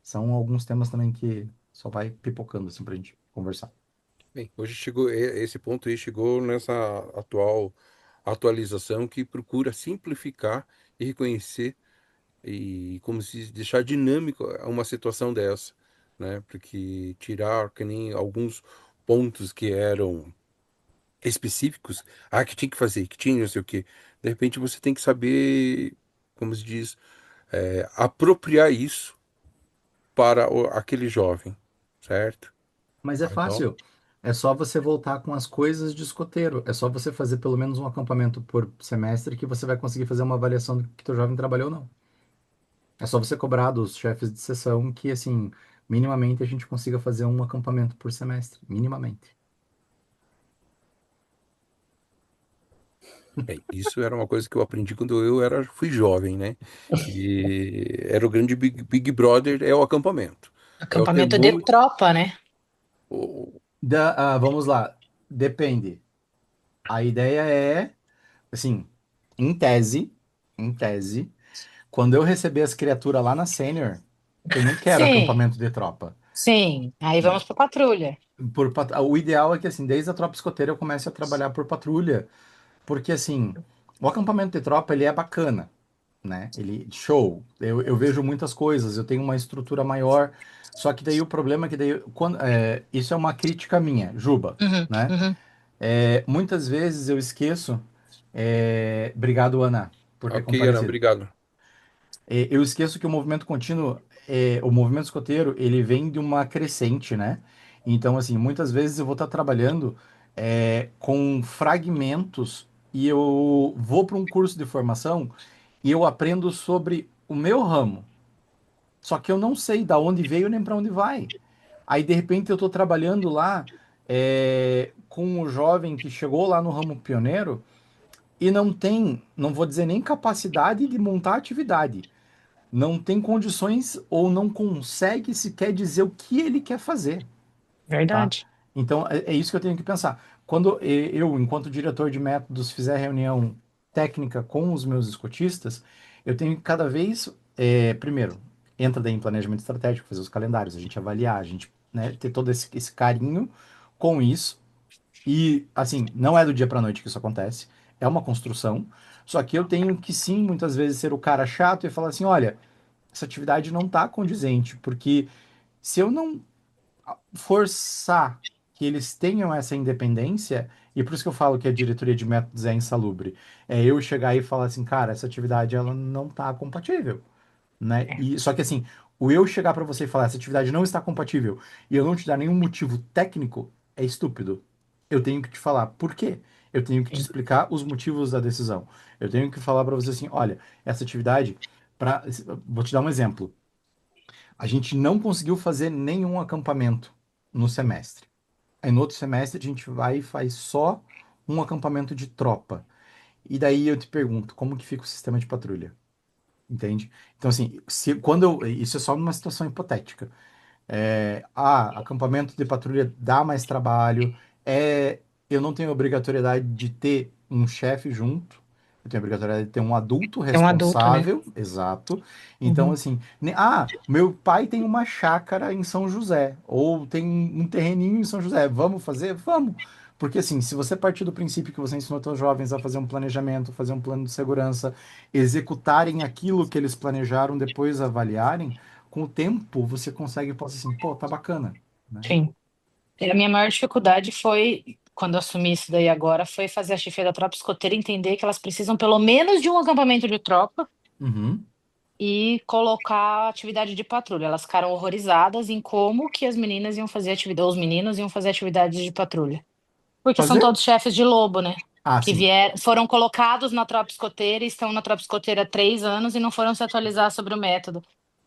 são alguns temas também que só vai pipocando, assim, pra gente conversar. Bem, hoje chegou, esse ponto aí chegou nessa atualização que procura simplificar e reconhecer e como se deixar dinâmico uma situação dessa, né? Porque tirar que nem alguns pontos que eram específicos, que tinha que fazer, que tinha não sei o quê. De repente você tem que saber, como se diz, apropriar isso para aquele jovem, certo? Mas é Então, fácil. É só você voltar com as coisas de escoteiro. É só você fazer pelo menos um acampamento por semestre que você vai conseguir fazer uma avaliação do que teu jovem trabalhou ou não. É só você cobrar dos chefes de sessão que, assim, minimamente a gente consiga fazer um acampamento por semestre. Minimamente. bem, isso era uma coisa que eu aprendi quando fui jovem, né? E era o grande Big Brother, é o acampamento. É o Acampamento de termômetro. tropa, né? o- Vamos lá. Depende. A ideia é, assim, em tese, em tese, quando eu receber as criaturas lá na sênior, eu não quero Sim, acampamento de tropa, sim. Aí né? vamos para patrulha. O ideal é que, assim, desde a tropa escoteira eu comece a trabalhar por patrulha, porque, assim, o acampamento de tropa, ele é bacana, né? Ele, show, eu vejo muitas coisas, eu tenho uma estrutura maior, só que daí o problema é que daí, isso é uma crítica minha, Juba, Uhum, né? uhum. Muitas vezes eu esqueço, obrigado, Ana, por ter Ok, Ana, comparecido. obrigado. Eu esqueço que o movimento contínuo, o movimento escoteiro, ele vem de uma crescente, né? Então, assim, muitas vezes eu vou estar trabalhando com fragmentos e eu vou para um curso de formação e eu aprendo sobre o meu ramo. Só que eu não sei da onde veio nem para onde vai. Aí, de repente, eu estou trabalhando lá com o jovem que chegou lá no ramo pioneiro e não tem, não vou dizer nem capacidade de montar atividade, não tem condições ou não consegue sequer dizer o que ele quer fazer, tá? Verdade. Então é isso que eu tenho que pensar. Quando eu, enquanto diretor de métodos, fizer reunião técnica com os meus escotistas, eu tenho que cada vez, primeiro, entra daí em planejamento estratégico, fazer os calendários, a gente avaliar, a gente, né, ter todo esse carinho com isso. E, assim, não é do dia para noite que isso acontece, é uma construção. Só que eu tenho que sim, muitas vezes, ser o cara chato e falar assim: olha, essa atividade não está condizente, porque se eu não forçar que eles tenham essa independência, e por isso que eu falo que a diretoria de métodos é insalubre, é eu chegar aí e falar assim, cara, essa atividade ela não está compatível, né? É. E só que assim, o eu chegar para você e falar essa atividade não está compatível e eu não te dar nenhum motivo técnico é estúpido. Eu tenho que te falar por quê. Eu tenho que te Sim. explicar os motivos da decisão. Eu tenho que falar para você assim, olha, essa atividade, vou te dar um exemplo. A gente não conseguiu fazer nenhum acampamento no semestre. Aí no outro semestre a gente vai e faz só um acampamento de tropa. E daí eu te pergunto, como que fica o sistema de patrulha? Entende? Então, assim, isso é só numa situação hipotética. Acampamento de patrulha dá mais trabalho. Eu não tenho obrigatoriedade de ter um chefe junto. Eu tenho obrigatoriedade de ter um adulto É um adulto, né? responsável, exato. Então, Uhum. assim, meu pai tem uma chácara em São José, ou tem um terreninho em São José. Vamos fazer? Vamos. Porque, assim, se você partir do princípio que você ensinou seus jovens a fazer um planejamento, fazer um plano de segurança, executarem aquilo que eles planejaram, depois avaliarem com o tempo você consegue pensar assim, pô, tá bacana, né? Sim. E a minha maior dificuldade foi, quando eu assumi isso daí agora, foi fazer a chefia da tropa escoteira entender que elas precisam pelo menos de um acampamento de tropa Uhum. e colocar atividade de patrulha. Elas ficaram horrorizadas em como que as meninas iam fazer atividade, os meninos iam fazer atividades de patrulha. Porque são Fazer? todos chefes de lobo, né? Ah, Que sim. vieram, foram colocados na tropa escoteira e estão na tropa escoteira há 3 anos e não foram se atualizar sobre o método.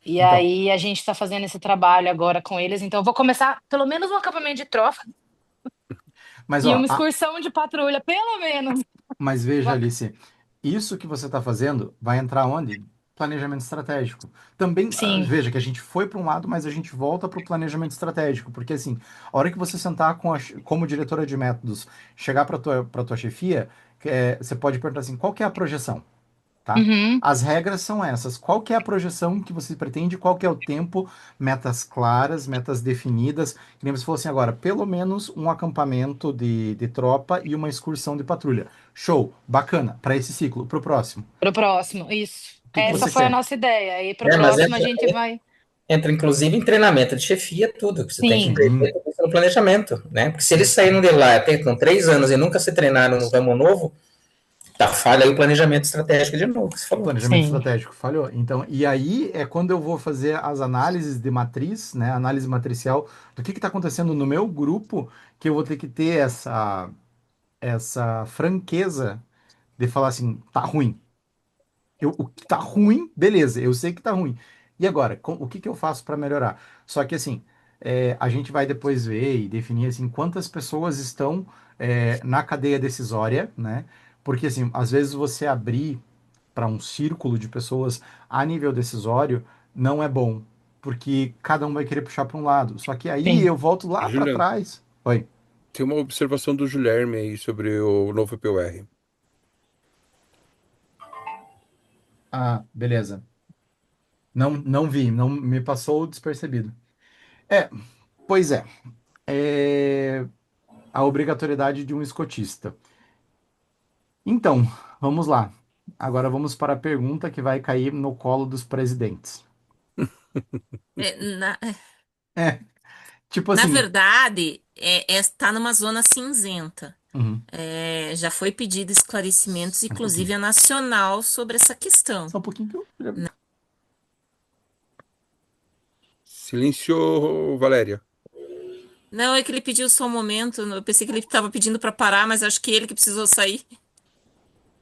E Então, aí a gente está fazendo esse trabalho agora com eles. Então eu vou começar pelo menos um acampamento de tropa mas e ó, uma excursão de patrulha, pelo menos. mas veja, Alice, Isso que você está fazendo vai entrar onde? Planejamento estratégico. Também, Sim. veja que a gente foi para um lado, mas a gente volta para o planejamento estratégico, porque assim, a hora que você sentar como diretora de métodos, chegar para tua chefia, você pode perguntar assim, qual que é a projeção? Tá? Uhum. As regras são essas. Qual que é a projeção que você pretende? Qual que é o tempo? Metas claras, metas definidas. Que nem você falou assim agora, pelo menos um acampamento de tropa e uma excursão de patrulha. Show, bacana. Para esse ciclo, para o próximo. Pro próximo, isso. O que que Essa você foi a quer? nossa ideia. E pro Mas próximo a gente vai. entra inclusive em treinamento de chefia, tudo, que você tem que Sim, prever Sim, tudo isso no planejamento, né? Porque se eles saíram de lá até com 3 anos e nunca se treinaram no ramo novo, tá falha aí o planejamento estratégico de novo, que você falou. planejamento sim. estratégico falhou. Então, e aí é quando eu vou fazer as análises de matriz, né? Análise matricial do que está acontecendo no meu grupo, que eu vou ter que ter essa franqueza de falar assim, tá ruim. O que tá ruim, beleza, eu sei que tá ruim. E agora, o que que eu faço para melhorar? Só que assim, a gente vai depois ver e definir assim quantas pessoas estão na cadeia decisória, né? Porque assim, às vezes você abrir para um círculo de pessoas a nível decisório não é bom, porque cada um vai querer puxar para um lado. Só que aí Sim. eu volto lá para Juliano, trás. Oi. tem uma observação do Guilherme aí sobre o novo POR. Ah, beleza. Não, não vi, não me passou despercebido. É, pois é. É, a obrigatoriedade de um escotista. Então, vamos lá. Agora vamos para a pergunta que vai cair no colo dos presidentes. É, É, tipo na assim. verdade, tá numa zona cinzenta. Uhum, Já foi pedido esclarecimentos, um inclusive pouquinho. a nacional, sobre essa questão. Só um pouquinho que eu. Silêncio, Valéria. Não, é que ele pediu só um momento. Eu pensei que ele estava pedindo para parar, mas acho que ele que precisou sair.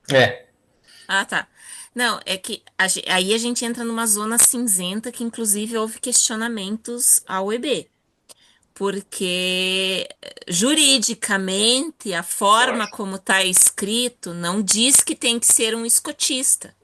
É, Ah, tá. Não, é que aí a gente entra numa zona cinzenta que, inclusive, houve questionamentos ao EB. Porque juridicamente a forma como está escrito não diz que tem que ser um escotista.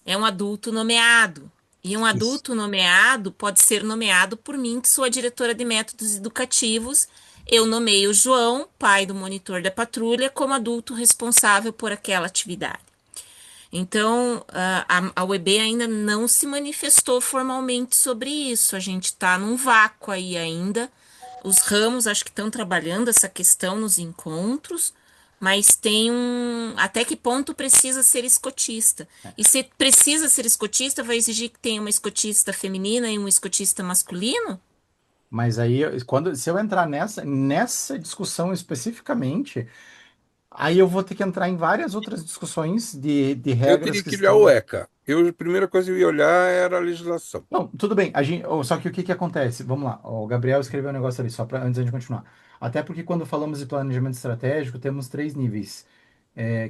É um adulto nomeado. E um Isso. adulto nomeado pode ser nomeado por mim, que sou a diretora de métodos educativos. Eu nomeio o João, pai do monitor da patrulha, como adulto responsável por aquela atividade. Então, a UEB ainda não se manifestou formalmente sobre isso. A gente está num vácuo aí ainda. Os ramos acho que estão trabalhando essa questão nos encontros, mas tem até que ponto precisa ser escotista. E se precisa ser escotista, vai exigir que tenha uma escotista feminina e um escotista masculino? Mas aí, se eu entrar nessa discussão especificamente, aí eu vou ter que entrar em várias outras discussões de Eu regras teria que que olhar o estão. ECA. A primeira coisa que eu ia olhar era a legislação. Não, tudo bem. Só que o que que acontece? Vamos lá. O Gabriel escreveu um negócio ali, só para antes de continuar. Até porque quando falamos de planejamento estratégico, temos três níveis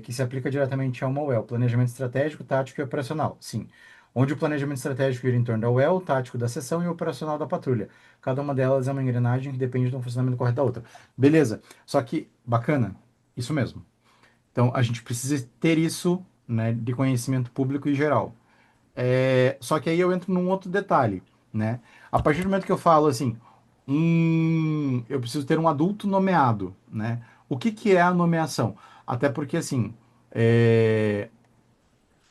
que se aplica diretamente a uma UEL: planejamento estratégico, tático e operacional. Sim. Onde o planejamento estratégico gira em torno da UEL, tático da seção e o operacional da patrulha. Cada uma delas é uma engrenagem que depende do funcionamento correto da outra. Beleza. Só que, bacana, isso mesmo. Então, a gente precisa ter isso, né, de conhecimento público e geral. Só que aí eu entro num outro detalhe, né? A partir do momento que eu falo assim, eu preciso ter um adulto nomeado, né? O que que é a nomeação? Até porque, assim,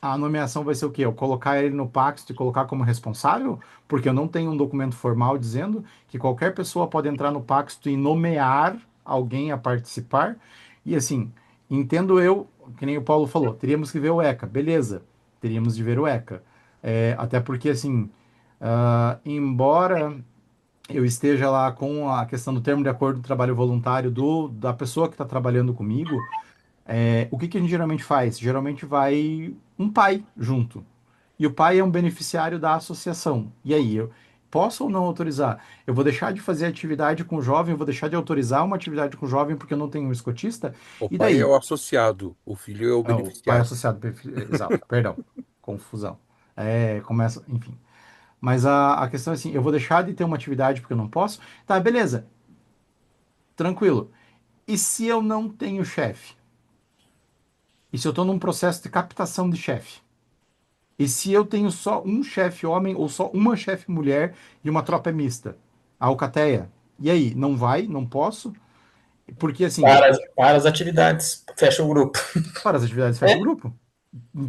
a nomeação vai ser o quê? Eu colocar ele no Paxto e colocar como responsável? Porque eu não tenho um documento formal dizendo que qualquer pessoa pode entrar no Paxto e nomear alguém a participar. E assim, entendo eu, que nem o Paulo falou, teríamos que ver o ECA. Beleza, teríamos de ver o ECA. Até porque, assim, embora eu esteja lá com a questão do termo de acordo do trabalho voluntário da pessoa que está trabalhando comigo, o que que a gente geralmente faz? Geralmente vai um pai junto. E o pai é um beneficiário da associação. E aí, eu posso ou não autorizar? Eu vou deixar de fazer atividade com o jovem, eu vou deixar de autorizar uma atividade com o jovem porque eu não tenho um escotista? O E pai é daí? o associado, o filho é o O pai beneficiário. associado, exato, perdão, confusão. Começa, enfim. Mas a questão é assim, eu vou deixar de ter uma atividade porque eu não posso? Tá, beleza, tranquilo. E se eu não tenho chefe? E se eu estou num processo de captação de chefe? E se eu tenho só um chefe homem ou só uma chefe mulher e uma tropa é mista? A alcateia. E aí, não vai? Não posso? Porque assim, Para as atividades, fecha o grupo. para as atividades fecha o grupo.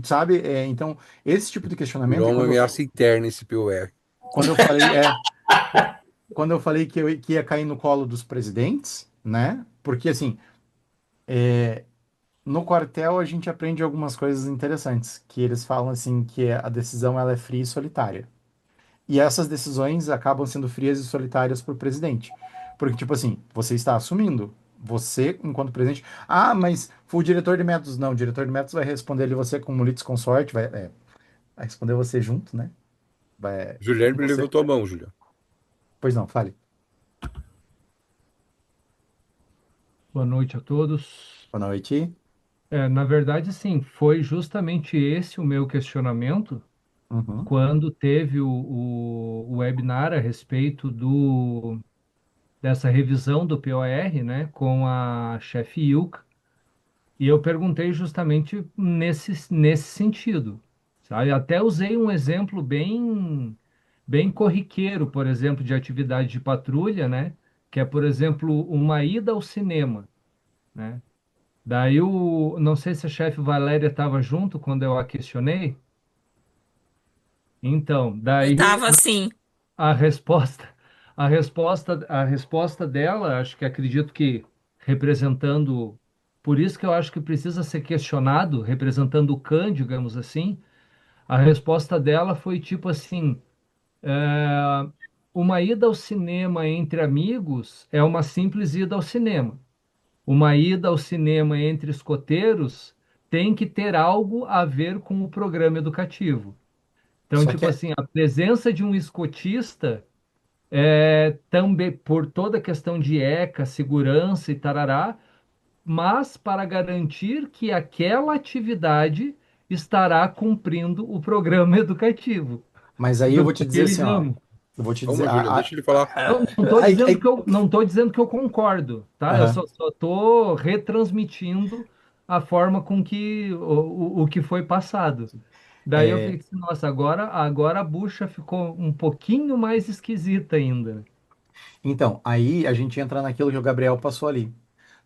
Sabe? Então, esse tipo de questionamento, Virou e uma quando, ameaça interna esse POR. quando eu falei, quando eu falei que ia cair no colo dos presidentes, né? Porque assim, no quartel a gente aprende algumas coisas interessantes, que eles falam assim que a decisão ela é fria e solitária. E essas decisões acabam sendo frias e solitárias para o presidente. Porque, tipo assim, você está assumindo. Você, enquanto presidente. Ah, mas foi o diretor de métodos. Não, o diretor de métodos vai responder ali você como litisconsorte, vai responder você junto, né? Com Guilherme você. levantou a mão, Julião. Pois não, fale. Boa noite a todos. Boa noite. Na verdade, sim, foi justamente esse o meu questionamento Uhum. quando teve o webinar a respeito dessa revisão do POR, né, com a chefe Ilka, e eu perguntei justamente nesse sentido, sabe? Até usei um exemplo bem corriqueiro, por exemplo, de atividade de patrulha, né, que é, por exemplo, uma ida ao cinema, né? Daí não sei se a chefe Valéria estava junto quando eu a questionei. Então, Eu daí tava assim. a resposta, a resposta dela, acho que acredito que representando, por isso que eu acho que precisa ser questionado, representando o Khan, digamos assim, a resposta dela foi tipo assim, uma ida ao cinema entre amigos é uma simples ida ao cinema. Uma ida ao cinema entre escoteiros tem que ter algo a ver com o programa educativo. Então, Só tipo que assim, a presença de um escotista também por toda a questão de ECA, segurança e tarará, mas para garantir que aquela atividade estará cumprindo o programa educativo mas aí eu vou te dizer daquele assim, ó. ramo. Eu vou te dizer. Calma, Julião, deixa ele falar. Não estou Aí, dizendo aí- que eu não estou dizendo que eu concordo, tá? Eu aham. só estou retransmitindo a forma com que o que foi passado. Daí eu fiquei assim, nossa, agora a bucha ficou um pouquinho mais esquisita ainda. Então, aí a gente entra naquilo que o Gabriel passou ali,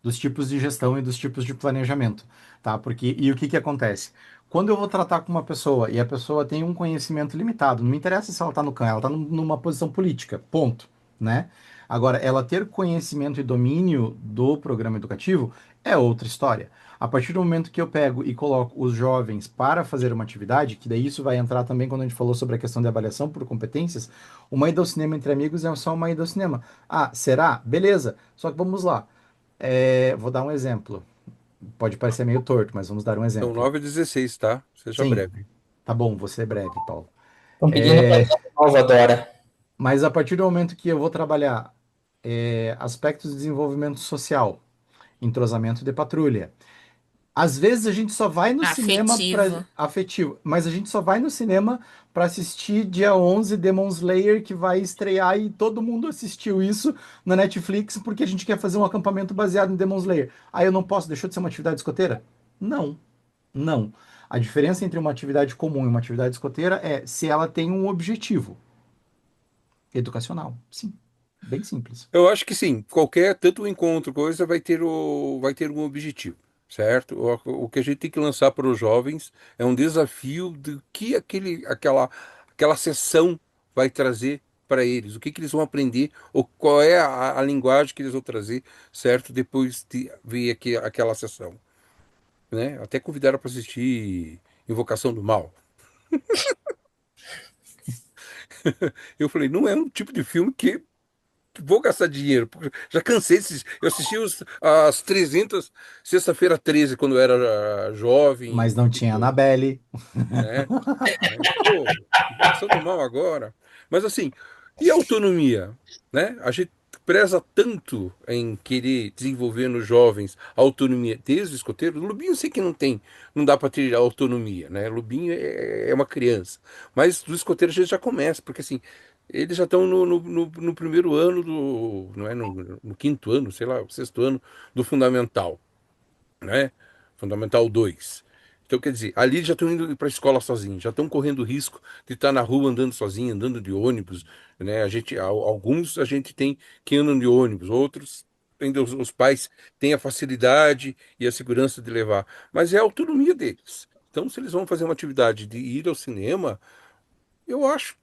dos tipos de gestão e dos tipos de planejamento, tá? Porque, e o que que acontece? Quando eu vou tratar com uma pessoa e a pessoa tem um conhecimento limitado, não me interessa se ela está no CAN, ela está numa posição política, ponto, né? Agora, ela ter conhecimento e domínio do programa educativo é outra história. A partir do momento que eu pego e coloco os jovens para fazer uma atividade, que daí isso vai entrar também quando a gente falou sobre a questão de avaliação por competências, uma ida ao cinema entre amigos é só uma ida ao cinema. Ah, será? Beleza. Só que vamos lá. Vou dar um exemplo. Pode parecer meio torto, mas vamos dar um São exemplo. 9h16, tá? Seja Sim, breve. tá bom, vou ser breve, Paulo. Estão pedindo para nova, Dora. Mas a partir do momento que eu vou trabalhar aspectos de desenvolvimento social, entrosamento de patrulha, às vezes a gente só vai no cinema para Afetivo. afetivo, mas a gente só vai no cinema para assistir dia 11 Demon Slayer que vai estrear e todo mundo assistiu isso na Netflix porque a gente quer fazer um acampamento baseado em Demon Slayer. Aí eu não posso, deixou de ser uma atividade escoteira? Não, não. A diferença entre uma atividade comum e uma atividade escoteira é se ela tem um objetivo educacional. Sim, bem simples. Eu acho que sim, qualquer, tanto o encontro, coisa, vai ter um objetivo, certo? O que a gente tem que lançar para os jovens é um desafio do que aquela sessão vai trazer para eles, o que eles vão aprender, ou qual é a linguagem que eles vão trazer, certo? Depois de ver aquela sessão, né? Até convidaram para assistir Invocação do Mal. Eu falei, não é um tipo de filme que vou gastar dinheiro, porque já cansei. Eu assisti as 300 sexta-feira 13 quando eu era Mas jovem, não tinha Annabelle. né? Mas, pô, Invocação do Mal agora. Mas assim, e a autonomia, né? A gente preza tanto em querer desenvolver nos jovens a autonomia desde o escoteiro. Lubinho eu sei que não dá para ter autonomia, né? Lubinho é uma criança. Mas do escoteiro a gente já começa, porque assim, eles já estão no primeiro ano não é no quinto ano, sei lá, sexto ano do fundamental, né? Fundamental 2. Então, quer dizer, ali já estão indo para a escola sozinhos, já estão correndo risco de estar na rua andando sozinho, andando de ônibus, né? Alguns a gente tem que andam de ônibus, outros ainda os pais têm a facilidade e a segurança de levar, mas é a autonomia deles. Então, se eles vão fazer uma atividade de ir ao cinema, eu acho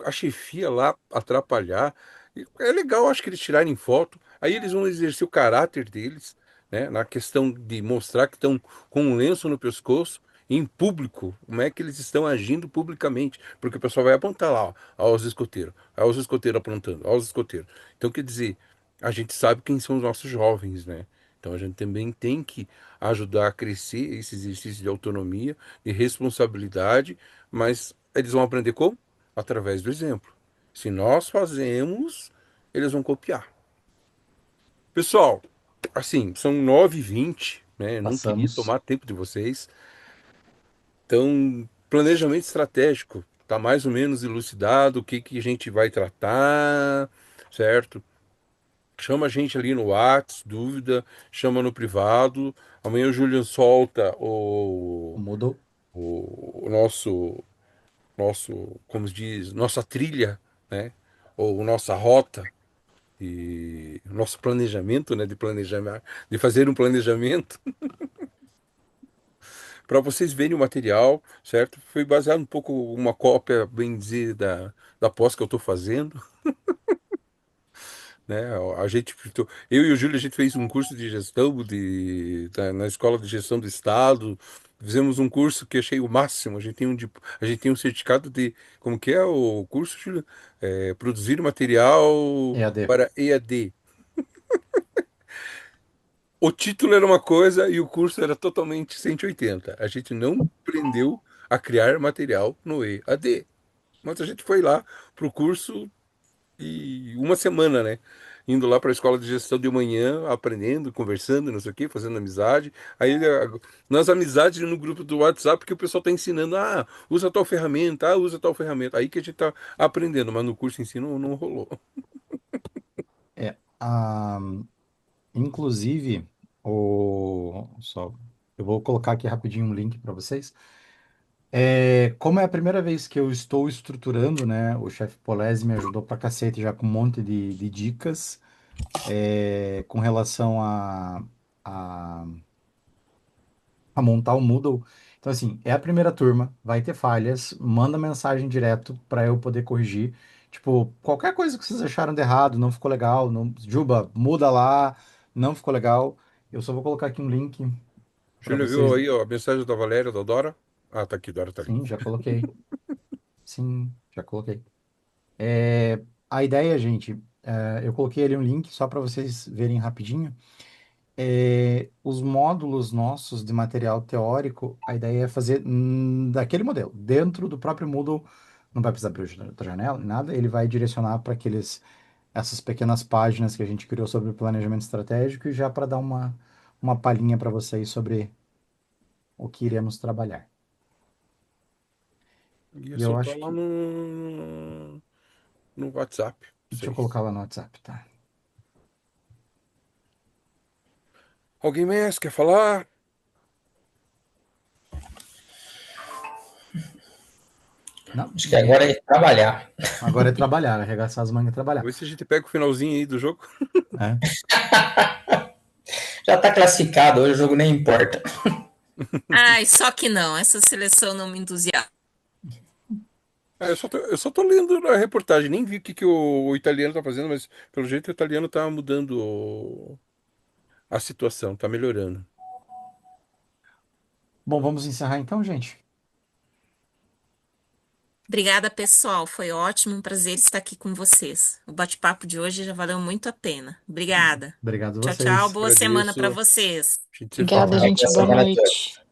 a chefia lá atrapalhar. É legal, acho que eles tirarem foto, aí eles vão exercer o caráter deles, né, na questão de mostrar que estão com um lenço no pescoço, em público, como é que eles estão agindo publicamente, porque o pessoal vai apontar lá, ó, aos escoteiros apontando, aos escoteiros. Então, quer dizer, a gente sabe quem são os nossos jovens, né? Então a gente também tem que ajudar a crescer esse exercício de autonomia, de responsabilidade, mas eles vão aprender como? Através do exemplo. Se nós fazemos, eles vão copiar. Pessoal, assim, são 9h20, né? Não queria Passamos. tomar tempo de vocês. Então, planejamento estratégico está mais ou menos elucidado, o que que a gente vai tratar, certo? Chama a gente ali no Whats, dúvida, chama no privado. Amanhã o Julian solta Mudou. o nosso, como se diz, nossa trilha, né? Ou nossa rota e nosso planejamento, né? De planejar, de fazer um planejamento para vocês verem o material, certo? Foi baseado um pouco uma cópia, bem dizer, da pós que eu estou fazendo, né? A gente, eu e o Júlio, a gente fez um curso de gestão na Escola de Gestão do Estado. Fizemos um curso que achei o máximo. A gente tem um certificado de, como que é o curso, Júlio? Produzir material EAD. para EAD. O título era uma coisa e o curso era totalmente 180. A gente não aprendeu a criar material no EAD. Mas a gente foi lá pro curso e uma semana, né? Indo lá para a escola de gestão de manhã, aprendendo, conversando, não sei o quê, fazendo amizade. Aí nas amizades no grupo do WhatsApp que o pessoal tá ensinando, usa tal ferramenta, usa tal ferramenta. Aí que a gente tá aprendendo, mas no curso em si não rolou. É, inclusive, eu vou colocar aqui rapidinho um link para vocês. Como é a primeira vez que eu estou estruturando, né? O chefe Polese me ajudou pra cacete já com um monte de dicas com relação a, a montar o Moodle. Então, assim, é a primeira turma, vai ter falhas, manda mensagem direto para eu poder corrigir. Tipo, qualquer coisa que vocês acharam de errado, não ficou legal, não, Juba, muda lá, não ficou legal. Eu só vou colocar aqui um link para Júlio viu vocês. aí ó, a mensagem da Valéria, da Dora? Ah, tá aqui, Dora tá ali. Sim, já coloquei. Sim, já coloquei. A ideia, gente, eu coloquei ali um link só para vocês verem rapidinho. Os módulos nossos de material teórico, a ideia é fazer daquele modelo, dentro do próprio Moodle, não vai precisar abrir outra janela, nada, ele vai direcionar para essas pequenas páginas que a gente criou sobre o planejamento estratégico e já para dar uma palhinha para vocês sobre o que iremos trabalhar. E é E eu soltar acho lá que. no WhatsApp. Deixa eu Vocês. colocar lá no WhatsApp, tá? Alguém mais quer falar? Não, Acho que agora é trabalhar. agora é trabalhar, arregaçar as mangas e trabalhar. Vê se a gente pega o finalzinho aí do jogo. Né? Já tá classificado, hoje o jogo nem importa. Ai, só que não, essa seleção não me entusiasma. Eu só tô lendo a reportagem, nem vi o que o italiano tá fazendo, mas pelo jeito o italiano tá mudando a situação, tá melhorando. Bom, vamos encerrar então, gente. Obrigada, pessoal. Foi ótimo, um prazer estar aqui com vocês. O bate-papo de hoje já valeu muito a pena. Obrigada. Obrigado a Tchau, tchau. vocês. Boa semana para Agradeço. vocês. A gente se Obrigada, fala. Tchau, boa gente. Boa semana a noite. todos.